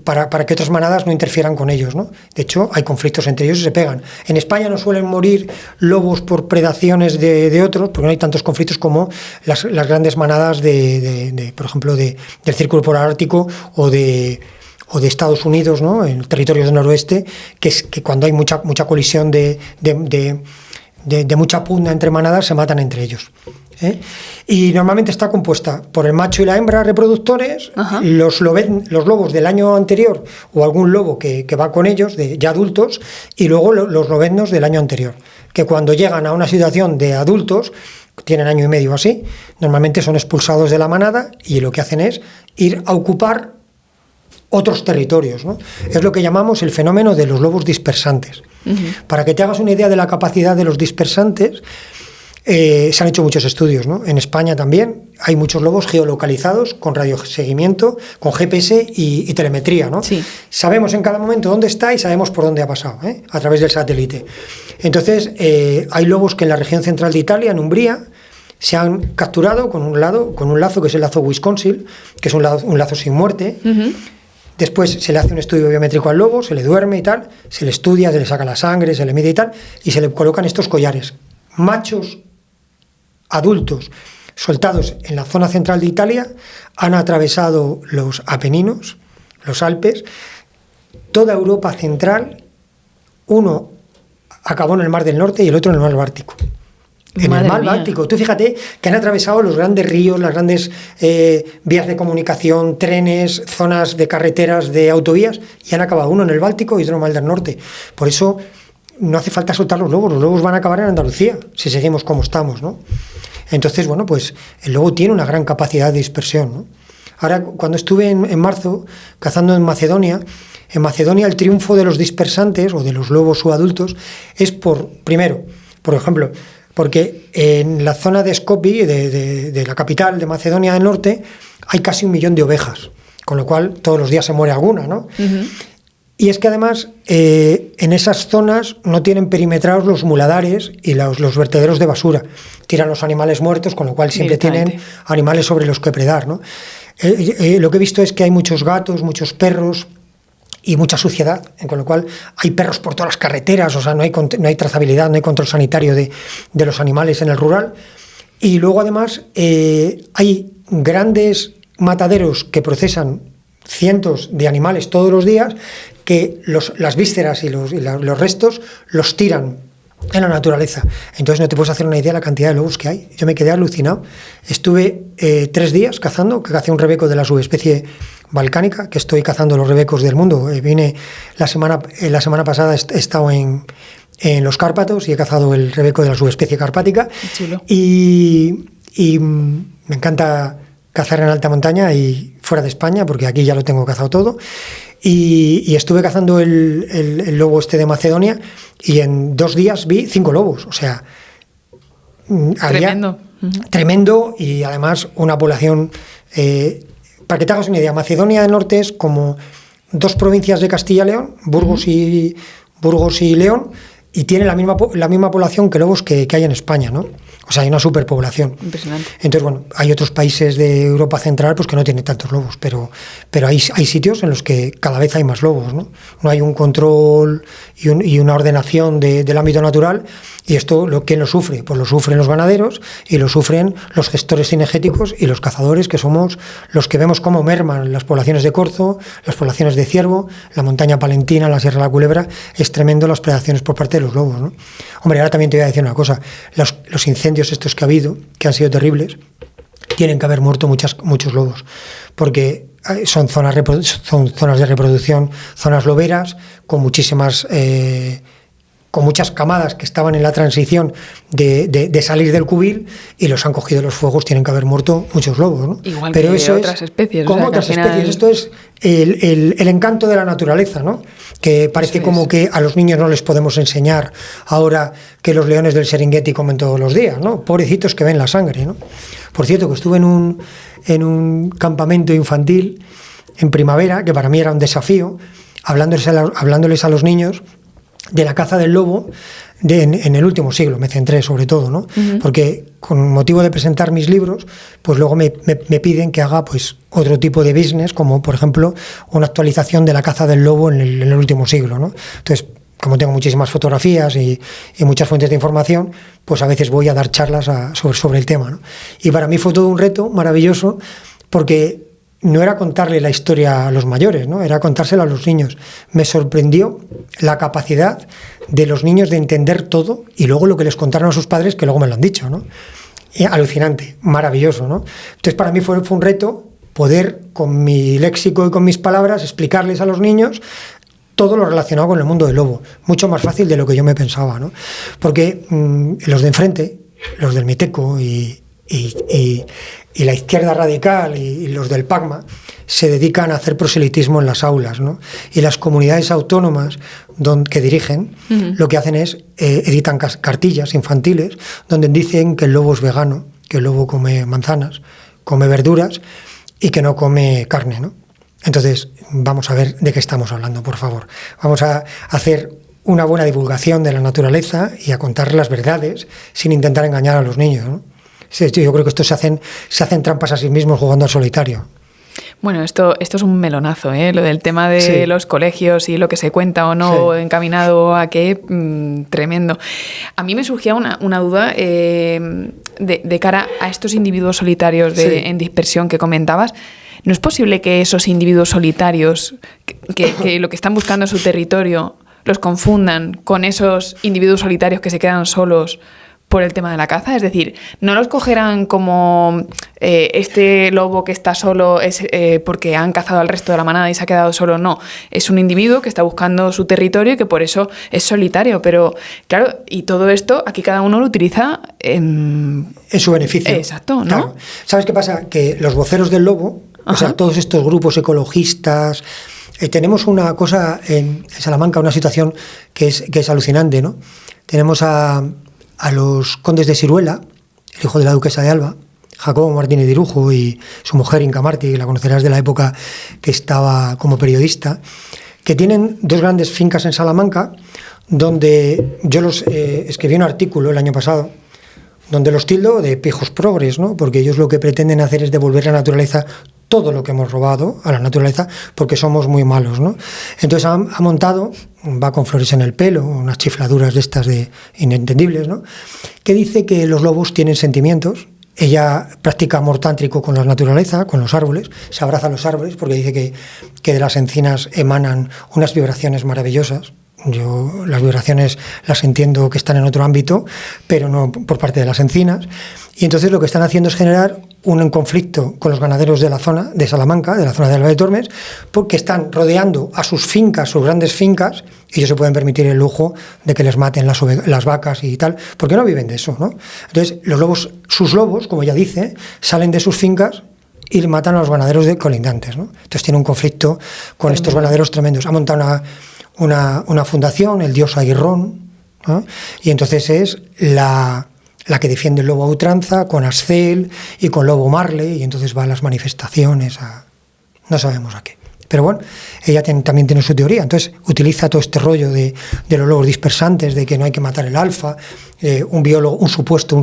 para que otras manadas no interfieran con ellos, ¿no? De hecho, hay conflictos entre ellos y se pegan. En España no suelen morir lobos por predaciones de otros, porque no hay tantos conflictos como las grandes manadas por ejemplo, del Círculo Polar Ártico o de Estados Unidos, ¿no? En el territorio del noroeste, que cuando hay mucha colisión de mucha pugna entre manadas, se matan entre ellos. Y normalmente está compuesta por el macho y la hembra reproductores, los lobos del año anterior o algún lobo que va con ellos, ya adultos, y luego los lobeznos del año anterior, que cuando llegan a una situación de adultos, tienen año y medio así, normalmente son expulsados de la manada y lo que hacen es ir a ocupar otros territorios, ¿no? Es lo que llamamos el fenómeno de los lobos dispersantes. Para que te hagas una idea de la capacidad de los dispersantes, se han hecho muchos estudios, ¿no? En España también hay muchos lobos geolocalizados con radioseguimiento, con GPS y telemetría, ¿no? Sí. Sabemos en cada momento dónde está y sabemos por dónde ha pasado, a través del satélite. Entonces, hay lobos que en la región central de Italia, en Umbría, se han capturado con un lazo que es el lazo Wisconsin, que es un lazo sin muerte. Después se le hace un estudio biométrico al lobo, se le duerme y tal, se le estudia, se le saca la sangre, se le mide y tal, y se le colocan estos collares. Machos adultos soltados en la zona central de Italia han atravesado los Apeninos, los Alpes, toda Europa central. Uno acabó en el Mar del Norte y el otro en el Mar Báltico. En el Mar Báltico. Tú fíjate que han atravesado los grandes ríos, las grandes vías de comunicación, trenes, zonas de carreteras, de autovías, y han acabado uno en el Báltico y otro en el Mar del Norte. Por eso no hace falta soltar los lobos van a acabar en Andalucía, si seguimos como estamos, ¿no? Entonces, bueno, pues el lobo tiene una gran capacidad de dispersión, ¿no? Ahora, cuando estuve en marzo cazando en Macedonia el triunfo de los dispersantes o de los lobos subadultos es primero, por ejemplo, porque en la zona de Skopje, de la capital de Macedonia del Norte, hay casi 1 millón de ovejas, con lo cual todos los días se muere alguna, ¿no? Y es que además en esas zonas no tienen perimetrados los muladares y los vertederos de basura. Tiran los animales muertos, con lo cual siempre tienen animales sobre los que predar, ¿no? Lo que he visto es que hay muchos gatos, muchos perros y mucha suciedad, con lo cual hay perros por todas las carreteras, o sea, no hay trazabilidad, no hay control sanitario de los animales en el rural. Y luego además hay grandes mataderos que procesan cientos de animales todos los días, que las vísceras y los restos los tiran en la naturaleza. Entonces no te puedes hacer una idea de la cantidad de lobos que hay. Yo me quedé alucinado. Estuve 3 días cazando, que cacé un rebeco de la subespecie balcánica, que estoy cazando los rebecos del mundo. Vine la semana pasada, he estado en los Cárpatos y he cazado el rebeco de la subespecie carpática. Chulo. Y me encanta cazar en alta montaña y fuera de España, porque aquí ya lo tengo cazado todo. Y estuve cazando el lobo de Macedonia y en 2 días vi 5 lobos. O sea, tremendo, y además una población... para que te hagas una idea, Macedonia del Norte es como 2 provincias de Castilla y León, Burgos y León, y tiene la misma población que lobos que hay en España, ¿no? O sea, hay una superpoblación. Impresionante. Entonces, bueno, hay otros países de Europa Central pues que no tienen tantos lobos, pero hay sitios en los que cada vez hay más lobos, ¿no? No hay un control y una ordenación del ámbito natural, y esto, ¿quién lo sufre? Pues lo sufren los ganaderos y lo sufren los gestores cinegéticos y los cazadores, que somos los que vemos cómo merman las poblaciones de corzo, las poblaciones de ciervo, la montaña palentina, la Sierra de la Culebra. Es tremendo las predaciones por parte de los lobos, ¿no? Hombre, ahora también te voy a decir una cosa. Los incendios estos que ha habido, que han sido terribles, tienen que haber muerto muchos lobos, porque son zonas de reproducción, zonas loberas, con muchísimas con muchas camadas que estaban en la transición de salir del cubil y los han cogido los fuegos, tienen que haber muerto muchos lobos, ¿no? Igual pero que eso otras especies. Como otras especies. Esto es el encanto de la naturaleza, ¿no? Que parece como que a los niños no les podemos enseñar ahora que los leones del Serengeti comen todos los días, ¿no? Pobrecitos que ven la sangre, ¿no? Por cierto, que estuve en un campamento infantil en primavera, que para mí era un desafío, hablándoles a los niños de la caza del lobo en el último siglo, me centré sobre todo, ¿no? Porque con motivo de presentar mis libros, pues luego me piden que haga pues otro tipo de business, como por ejemplo una actualización de la caza del lobo en el último siglo, ¿no? Entonces, como tengo muchísimas fotografías y muchas fuentes de información, pues a veces voy a dar charlas sobre el tema, ¿no? Y para mí fue todo un reto maravilloso, porque no era contarle la historia a los mayores, ¿no? Era contársela a los niños. Me sorprendió la capacidad de los niños de entender todo y luego lo que les contaron a sus padres, que luego me lo han dicho, ¿no? Alucinante, maravilloso, ¿no? Entonces para mí fue un reto poder, con mi léxico y con mis palabras, explicarles a los niños todo lo relacionado con el mundo del lobo. Mucho más fácil de lo que yo me pensaba, ¿no? Porque los de enfrente, los del Miteco y la izquierda radical y los del PACMA se dedican a hacer proselitismo en las aulas, ¿no? Y las comunidades autónomas que dirigen, lo que hacen es editan cartillas infantiles donde dicen que el lobo es vegano, que el lobo come manzanas, come verduras y que no come carne, ¿no? Entonces, vamos a ver de qué estamos hablando, por favor. Vamos a hacer una buena divulgación de la naturaleza y a contar las verdades sin intentar engañar a los niños, ¿no? Yo creo que estos se hacen trampas a sí mismos jugando al solitario. Bueno, esto es un melonazo, ¿eh? Lo del tema de los colegios y lo que se cuenta o no encaminado a qué, tremendo. A mí me surgía una duda de cara a estos individuos solitarios en dispersión que comentabas. ¿No es posible que esos individuos solitarios, que lo que están buscando es su territorio, los confundan con esos individuos solitarios que se quedan solos por el tema de la caza? Es decir, ¿no los cogerán como este lobo que está solo es porque han cazado al resto de la manada y se ha quedado solo? No, es un individuo que está buscando su territorio y que por eso es solitario. Pero claro, y todo esto aquí cada uno lo utiliza en su beneficio. Exacto, ¿no? Claro. ¿Sabes qué pasa? Que los voceros del lobo, o sea, todos estos grupos ecologistas, tenemos una cosa en Salamanca, una situación que es alucinante, ¿no? Tenemos a los condes de Siruela, el hijo de la duquesa de Alba, Jacobo Martínez de Irujo, y su mujer Inca Martí, que la conocerás de la época que estaba como periodista, que tienen dos grandes fincas en Salamanca, donde yo escribí un artículo el año pasado, donde los tildo de pijos progres, ¿no? Porque ellos lo que pretenden hacer es devolver a la naturaleza todo lo que hemos robado a la naturaleza, porque somos muy malos, ¿no? Entonces ha montado, va con flores en el pelo, unas chifladuras de estas inentendibles, ¿no? Que dice que los lobos tienen sentimientos. Ella practica amor tántrico con la naturaleza, con los árboles, se abraza a los árboles porque dice que de las encinas emanan unas vibraciones maravillosas. Yo las vibraciones las entiendo que están en otro ámbito, pero no por parte de las encinas. Y entonces lo que están haciendo es generar un conflicto con los ganaderos de la zona de Salamanca, de la zona de Alba de Tormes, porque están rodeando a sus fincas, sus grandes fincas, y ellos se pueden permitir el lujo de que les maten las vacas y tal, porque no viven de eso, ¿no? Entonces sus lobos, como ella dice, salen de sus fincas y matan a los ganaderos colindantes, ¿no? Entonces tiene un conflicto con estos ganaderos tremendos. Ha montado una fundación, el dios Aguirrón, ¿no? Y entonces es la que defiende el lobo a ultranza con Ascel y con Lobo Marley, y entonces va a las manifestaciones no sabemos a qué. Pero bueno, ella también tiene su teoría, entonces utiliza todo este rollo de los lobos dispersantes, de que no hay que matar el alfa, un supuesto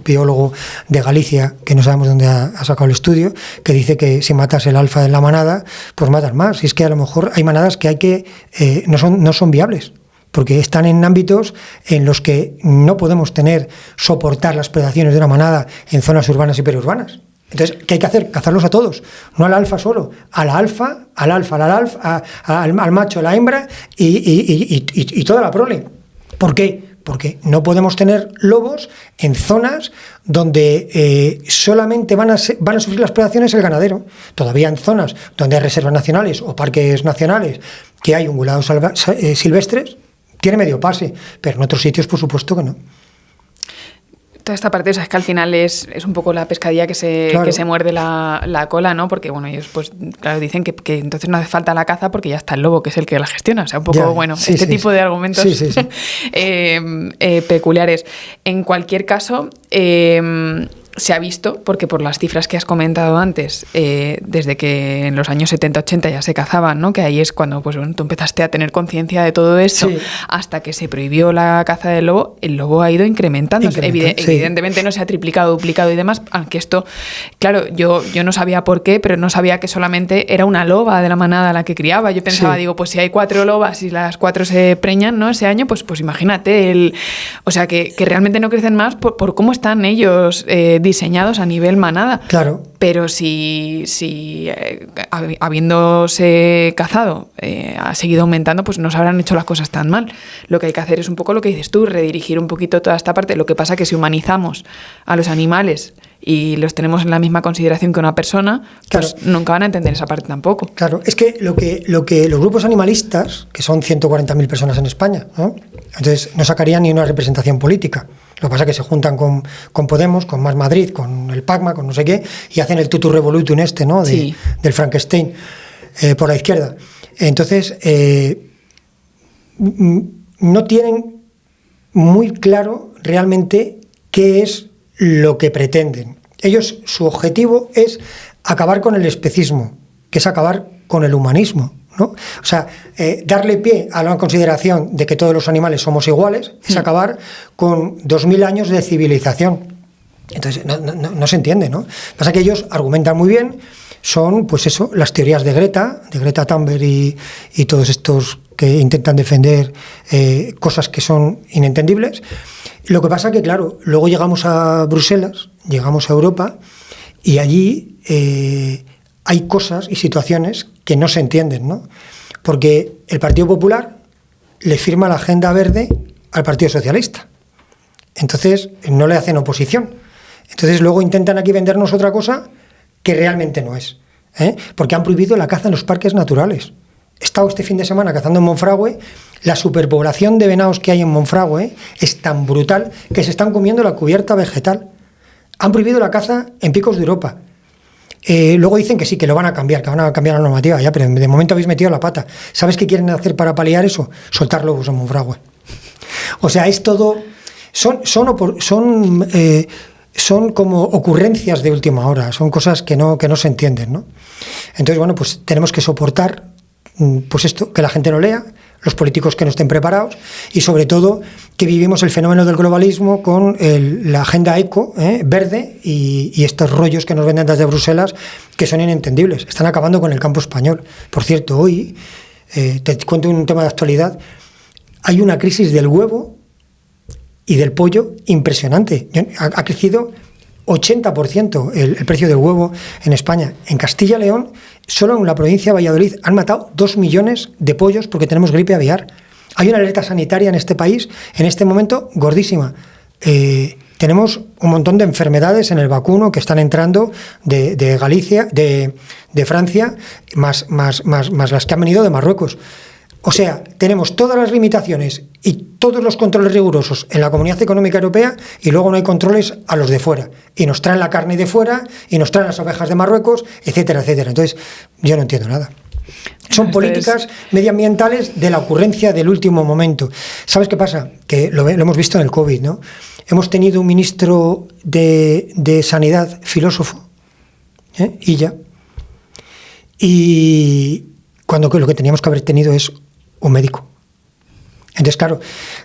biólogo de Galicia, que no sabemos dónde ha sacado el estudio, que dice que si matas el alfa de la manada, pues matas más. Y es que a lo mejor hay manadas que no son viables, porque están en ámbitos en los que no podemos soportar las predaciones de una manada en zonas urbanas y periurbanas. Entonces, ¿qué hay que hacer? Cazarlos a todos, no al alfa solo, al macho, a la hembra y toda la prole. ¿Por qué? Porque no podemos tener lobos en zonas donde solamente van a sufrir las predaciones el ganadero. Todavía en zonas donde hay reservas nacionales o parques nacionales que hay ungulados silvestres, tiene medio pase, pero en otros sitios por supuesto que no. Toda esta parte, o sea, es que al final es un poco la pescadilla que se muerde la cola, ¿no? Porque, bueno, ellos pues claro, dicen que entonces no hace falta la caza porque ya está el lobo, que es el que la gestiona. O sea, un poco, tipo de argumentos peculiares. En cualquier caso, se ha visto, porque por las cifras que has comentado antes, desde que en los años 70-80 ya se cazaban, ¿no? Que ahí es cuando pues, bueno, tú empezaste a tener conciencia de todo esto, hasta que se prohibió la caza del lobo, el lobo ha ido incrementándose. Evidentemente no se ha triplicado, duplicado y demás, aunque esto, claro, yo no sabía por qué, pero no sabía que solamente era una loba de la manada la que criaba. Yo pensaba, digo, pues si hay 4 lobas y las 4 se preñan, ¿no? Ese año, pues imagínate, o sea, que realmente no crecen más por cómo están ellos diseñados a nivel manada. Claro. Pero si habiéndose cazado ha seguido aumentando, pues no se habrán hecho las cosas tan mal. Lo que hay que hacer es un poco lo que dices tú, redirigir un poquito toda esta parte. Lo que pasa es que si humanizamos a los animales y los tenemos en la misma consideración que una persona, pues nunca van a entender esa parte tampoco. Claro, es que lo que los grupos animalistas, que son 140.000 personas en España, ¿no? Entonces no sacarían ni una representación política. Lo que pasa es que se juntan con Podemos, con Más Madrid, con el PACMA, con no sé qué, y hacen el tutu revolutum ¿no? Del Frankenstein por la izquierda. Entonces, no tienen muy claro realmente qué es lo que pretenden. Ellos, su objetivo es acabar con el especismo, que es acabar con el humanismo, ¿no? O sea, darle pie a la consideración de que todos los animales somos iguales es acabar con 2000 años de civilización. Entonces, no se entiende, ¿no? Pasa que ellos argumentan muy bien, son, pues eso, las teorías de Greta Thunberg y todos estos que intentan defender cosas que son inentendibles. Lo que pasa que, claro, luego llegamos a Bruselas, llegamos a Europa, y allí hay cosas y situaciones que no se entienden, ¿no? Porque el Partido Popular le firma la agenda verde al Partido Socialista. Entonces, no le hacen oposición. Entonces, luego intentan aquí vendernos otra cosa que realmente no es. Porque han prohibido la caza en los parques naturales. He estado este fin de semana cazando en Monfragüe. La superpoblación de venados que hay en Monfragüe es tan brutal que se están comiendo la cubierta vegetal. Han prohibido la caza en picos de Europa. Luego dicen que sí, que lo van a cambiar, que van a cambiar la normativa, ya, pero de momento habéis metido la pata. ¿Sabes qué quieren hacer para paliar eso? Soltar lobos en Monfragüe. O sea, es todo... Son como ocurrencias de última hora, son cosas que no se entienden, ¿no? Entonces, bueno, pues tenemos que soportar pues esto, que la gente no lea, los políticos que no estén preparados y sobre todo que vivimos el fenómeno del globalismo con la agenda eco, verde y estos rollos que nos venden desde Bruselas que son inentendibles. Están acabando con el campo español. Por cierto, hoy, te cuento un tema de actualidad, hay una crisis del huevo y del pollo impresionante. Ha crecido 80% el precio del huevo en España. En Castilla y León, solo en la provincia de Valladolid, han matado 2 millones de pollos porque tenemos gripe aviar. Hay una alerta sanitaria en este país, en este momento, gordísima. Tenemos un montón de enfermedades en el vacuno que están entrando de Galicia, de Francia, más las que han venido de Marruecos. O sea, tenemos todas las limitaciones y todos los controles rigurosos en la Comunidad Económica Europea y luego no hay controles a los de fuera. Y nos traen la carne de fuera y nos traen las ovejas de Marruecos, etcétera, etcétera. Entonces, yo no entiendo nada. Son políticas medioambientales de la ocurrencia del último momento. ¿Sabes qué pasa? Que lo hemos visto en el COVID, ¿no? Hemos tenido un ministro de Sanidad filósofo, Illa, y cuando lo que teníamos que haber tenido es un médico. Entonces, claro,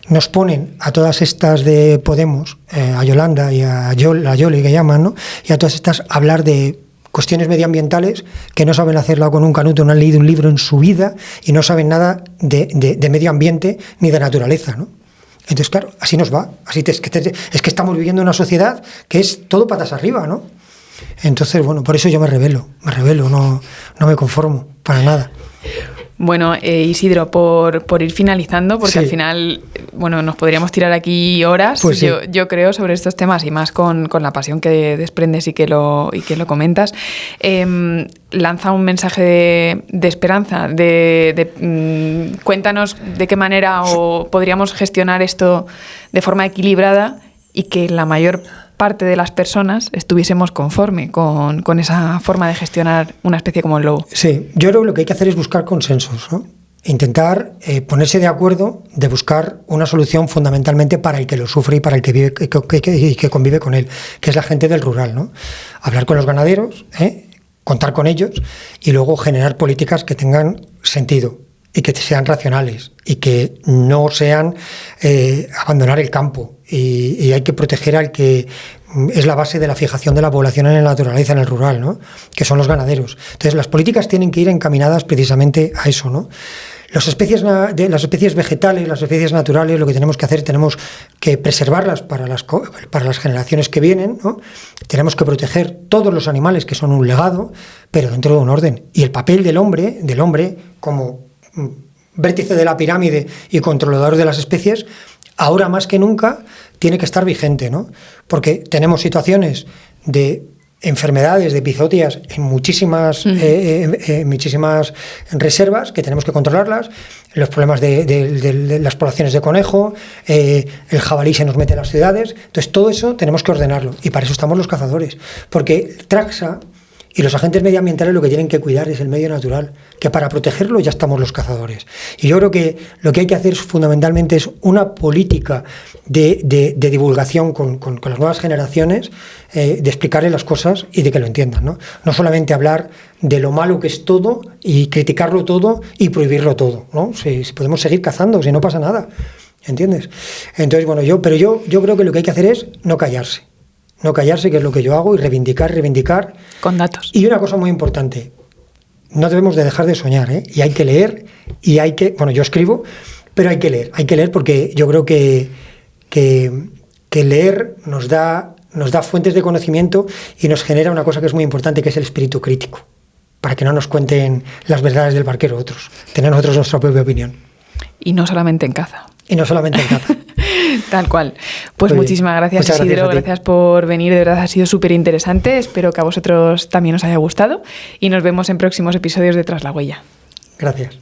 nos ponen a todas estas de Podemos, a Yolanda y a Yoli que llaman, ¿no? Y a todas estas a hablar de cuestiones medioambientales que no saben hacerlo con un canuto, no han leído un libro en su vida y no saben nada de medio ambiente ni de naturaleza, ¿no? Entonces, claro, así nos va. Es que estamos viviendo en una sociedad que es todo patas arriba, ¿no? Entonces, bueno, por eso yo me rebelo, no me conformo, para nada. Bueno, Isidro, por ir finalizando, porque sí. al final, bueno, nos podríamos tirar aquí horas, pues sí. yo creo, sobre estos temas, y más con la pasión que desprendes y que lo comentas. Lanza un mensaje de esperanza, cuéntanos de qué manera podríamos gestionar esto de forma equilibrada y que la mayor parte de las personas estuviésemos conforme con esa forma de gestionar una especie como el lobo. Sí, yo creo que lo que hay que hacer es buscar consensos, ¿no? Intentar ponerse de acuerdo, de buscar una solución fundamentalmente para el que lo sufre y para el que vive y que convive con él, que es la gente del rural, ¿no? Hablar con los ganaderos, contar con ellos y luego generar políticas que tengan sentido y que sean racionales y que no sean abandonar el campo, y hay que proteger al que es la base de la fijación de la población en la naturaleza, en el rural, ¿no? Que son los ganaderos. Entonces las políticas tienen que ir encaminadas precisamente a eso, ¿no? Las especies vegetales, las especies naturales, lo que tenemos que hacer, tenemos que preservarlas para las generaciones que vienen, ¿no? Tenemos que proteger todos los animales que son un legado, pero dentro de un orden. Y el papel del hombre como vértice de la pirámide y controlador de las especies, ahora más que nunca tiene que estar vigente, ¿no? Porque tenemos situaciones de enfermedades, de epizootias en muchísimas reservas que tenemos que controlarlas, los problemas de las poblaciones de conejo, el jabalí se nos mete en las ciudades, entonces todo eso tenemos que ordenarlo, y para eso estamos los cazadores, porque Traxa y los agentes medioambientales lo que tienen que cuidar es el medio natural, que para protegerlo ya estamos los cazadores. Y yo creo que lo que hay que hacer fundamentalmente es una política de divulgación con las nuevas generaciones, de explicarles las cosas y de que lo entiendan, ¿no? No solamente hablar de lo malo que es todo y criticarlo todo y prohibirlo todo, ¿no? Si podemos seguir cazando, si no pasa nada, ¿entiendes? Entonces, bueno, yo creo que lo que hay que hacer es no callarse. No callarse, que es lo que yo hago, y reivindicar. Con datos. Y una cosa muy importante, no debemos de dejar de soñar, ¿eh? Y hay que leer, y hay que... Bueno, yo escribo, pero hay que leer porque yo creo que leer nos da fuentes de conocimiento y nos genera una cosa que es muy importante, que es el espíritu crítico, para que no nos cuenten las verdades del barquero otros, tener nosotros nuestra propia opinión. Y no solamente en caza. Y no solamente en caza. Tal cual. Pues muchísimas gracias, Isidro. Gracias por venir. De verdad ha sido súper interesante. Espero que a vosotros también os haya gustado. Y nos vemos en próximos episodios de Tras la Huella. Gracias.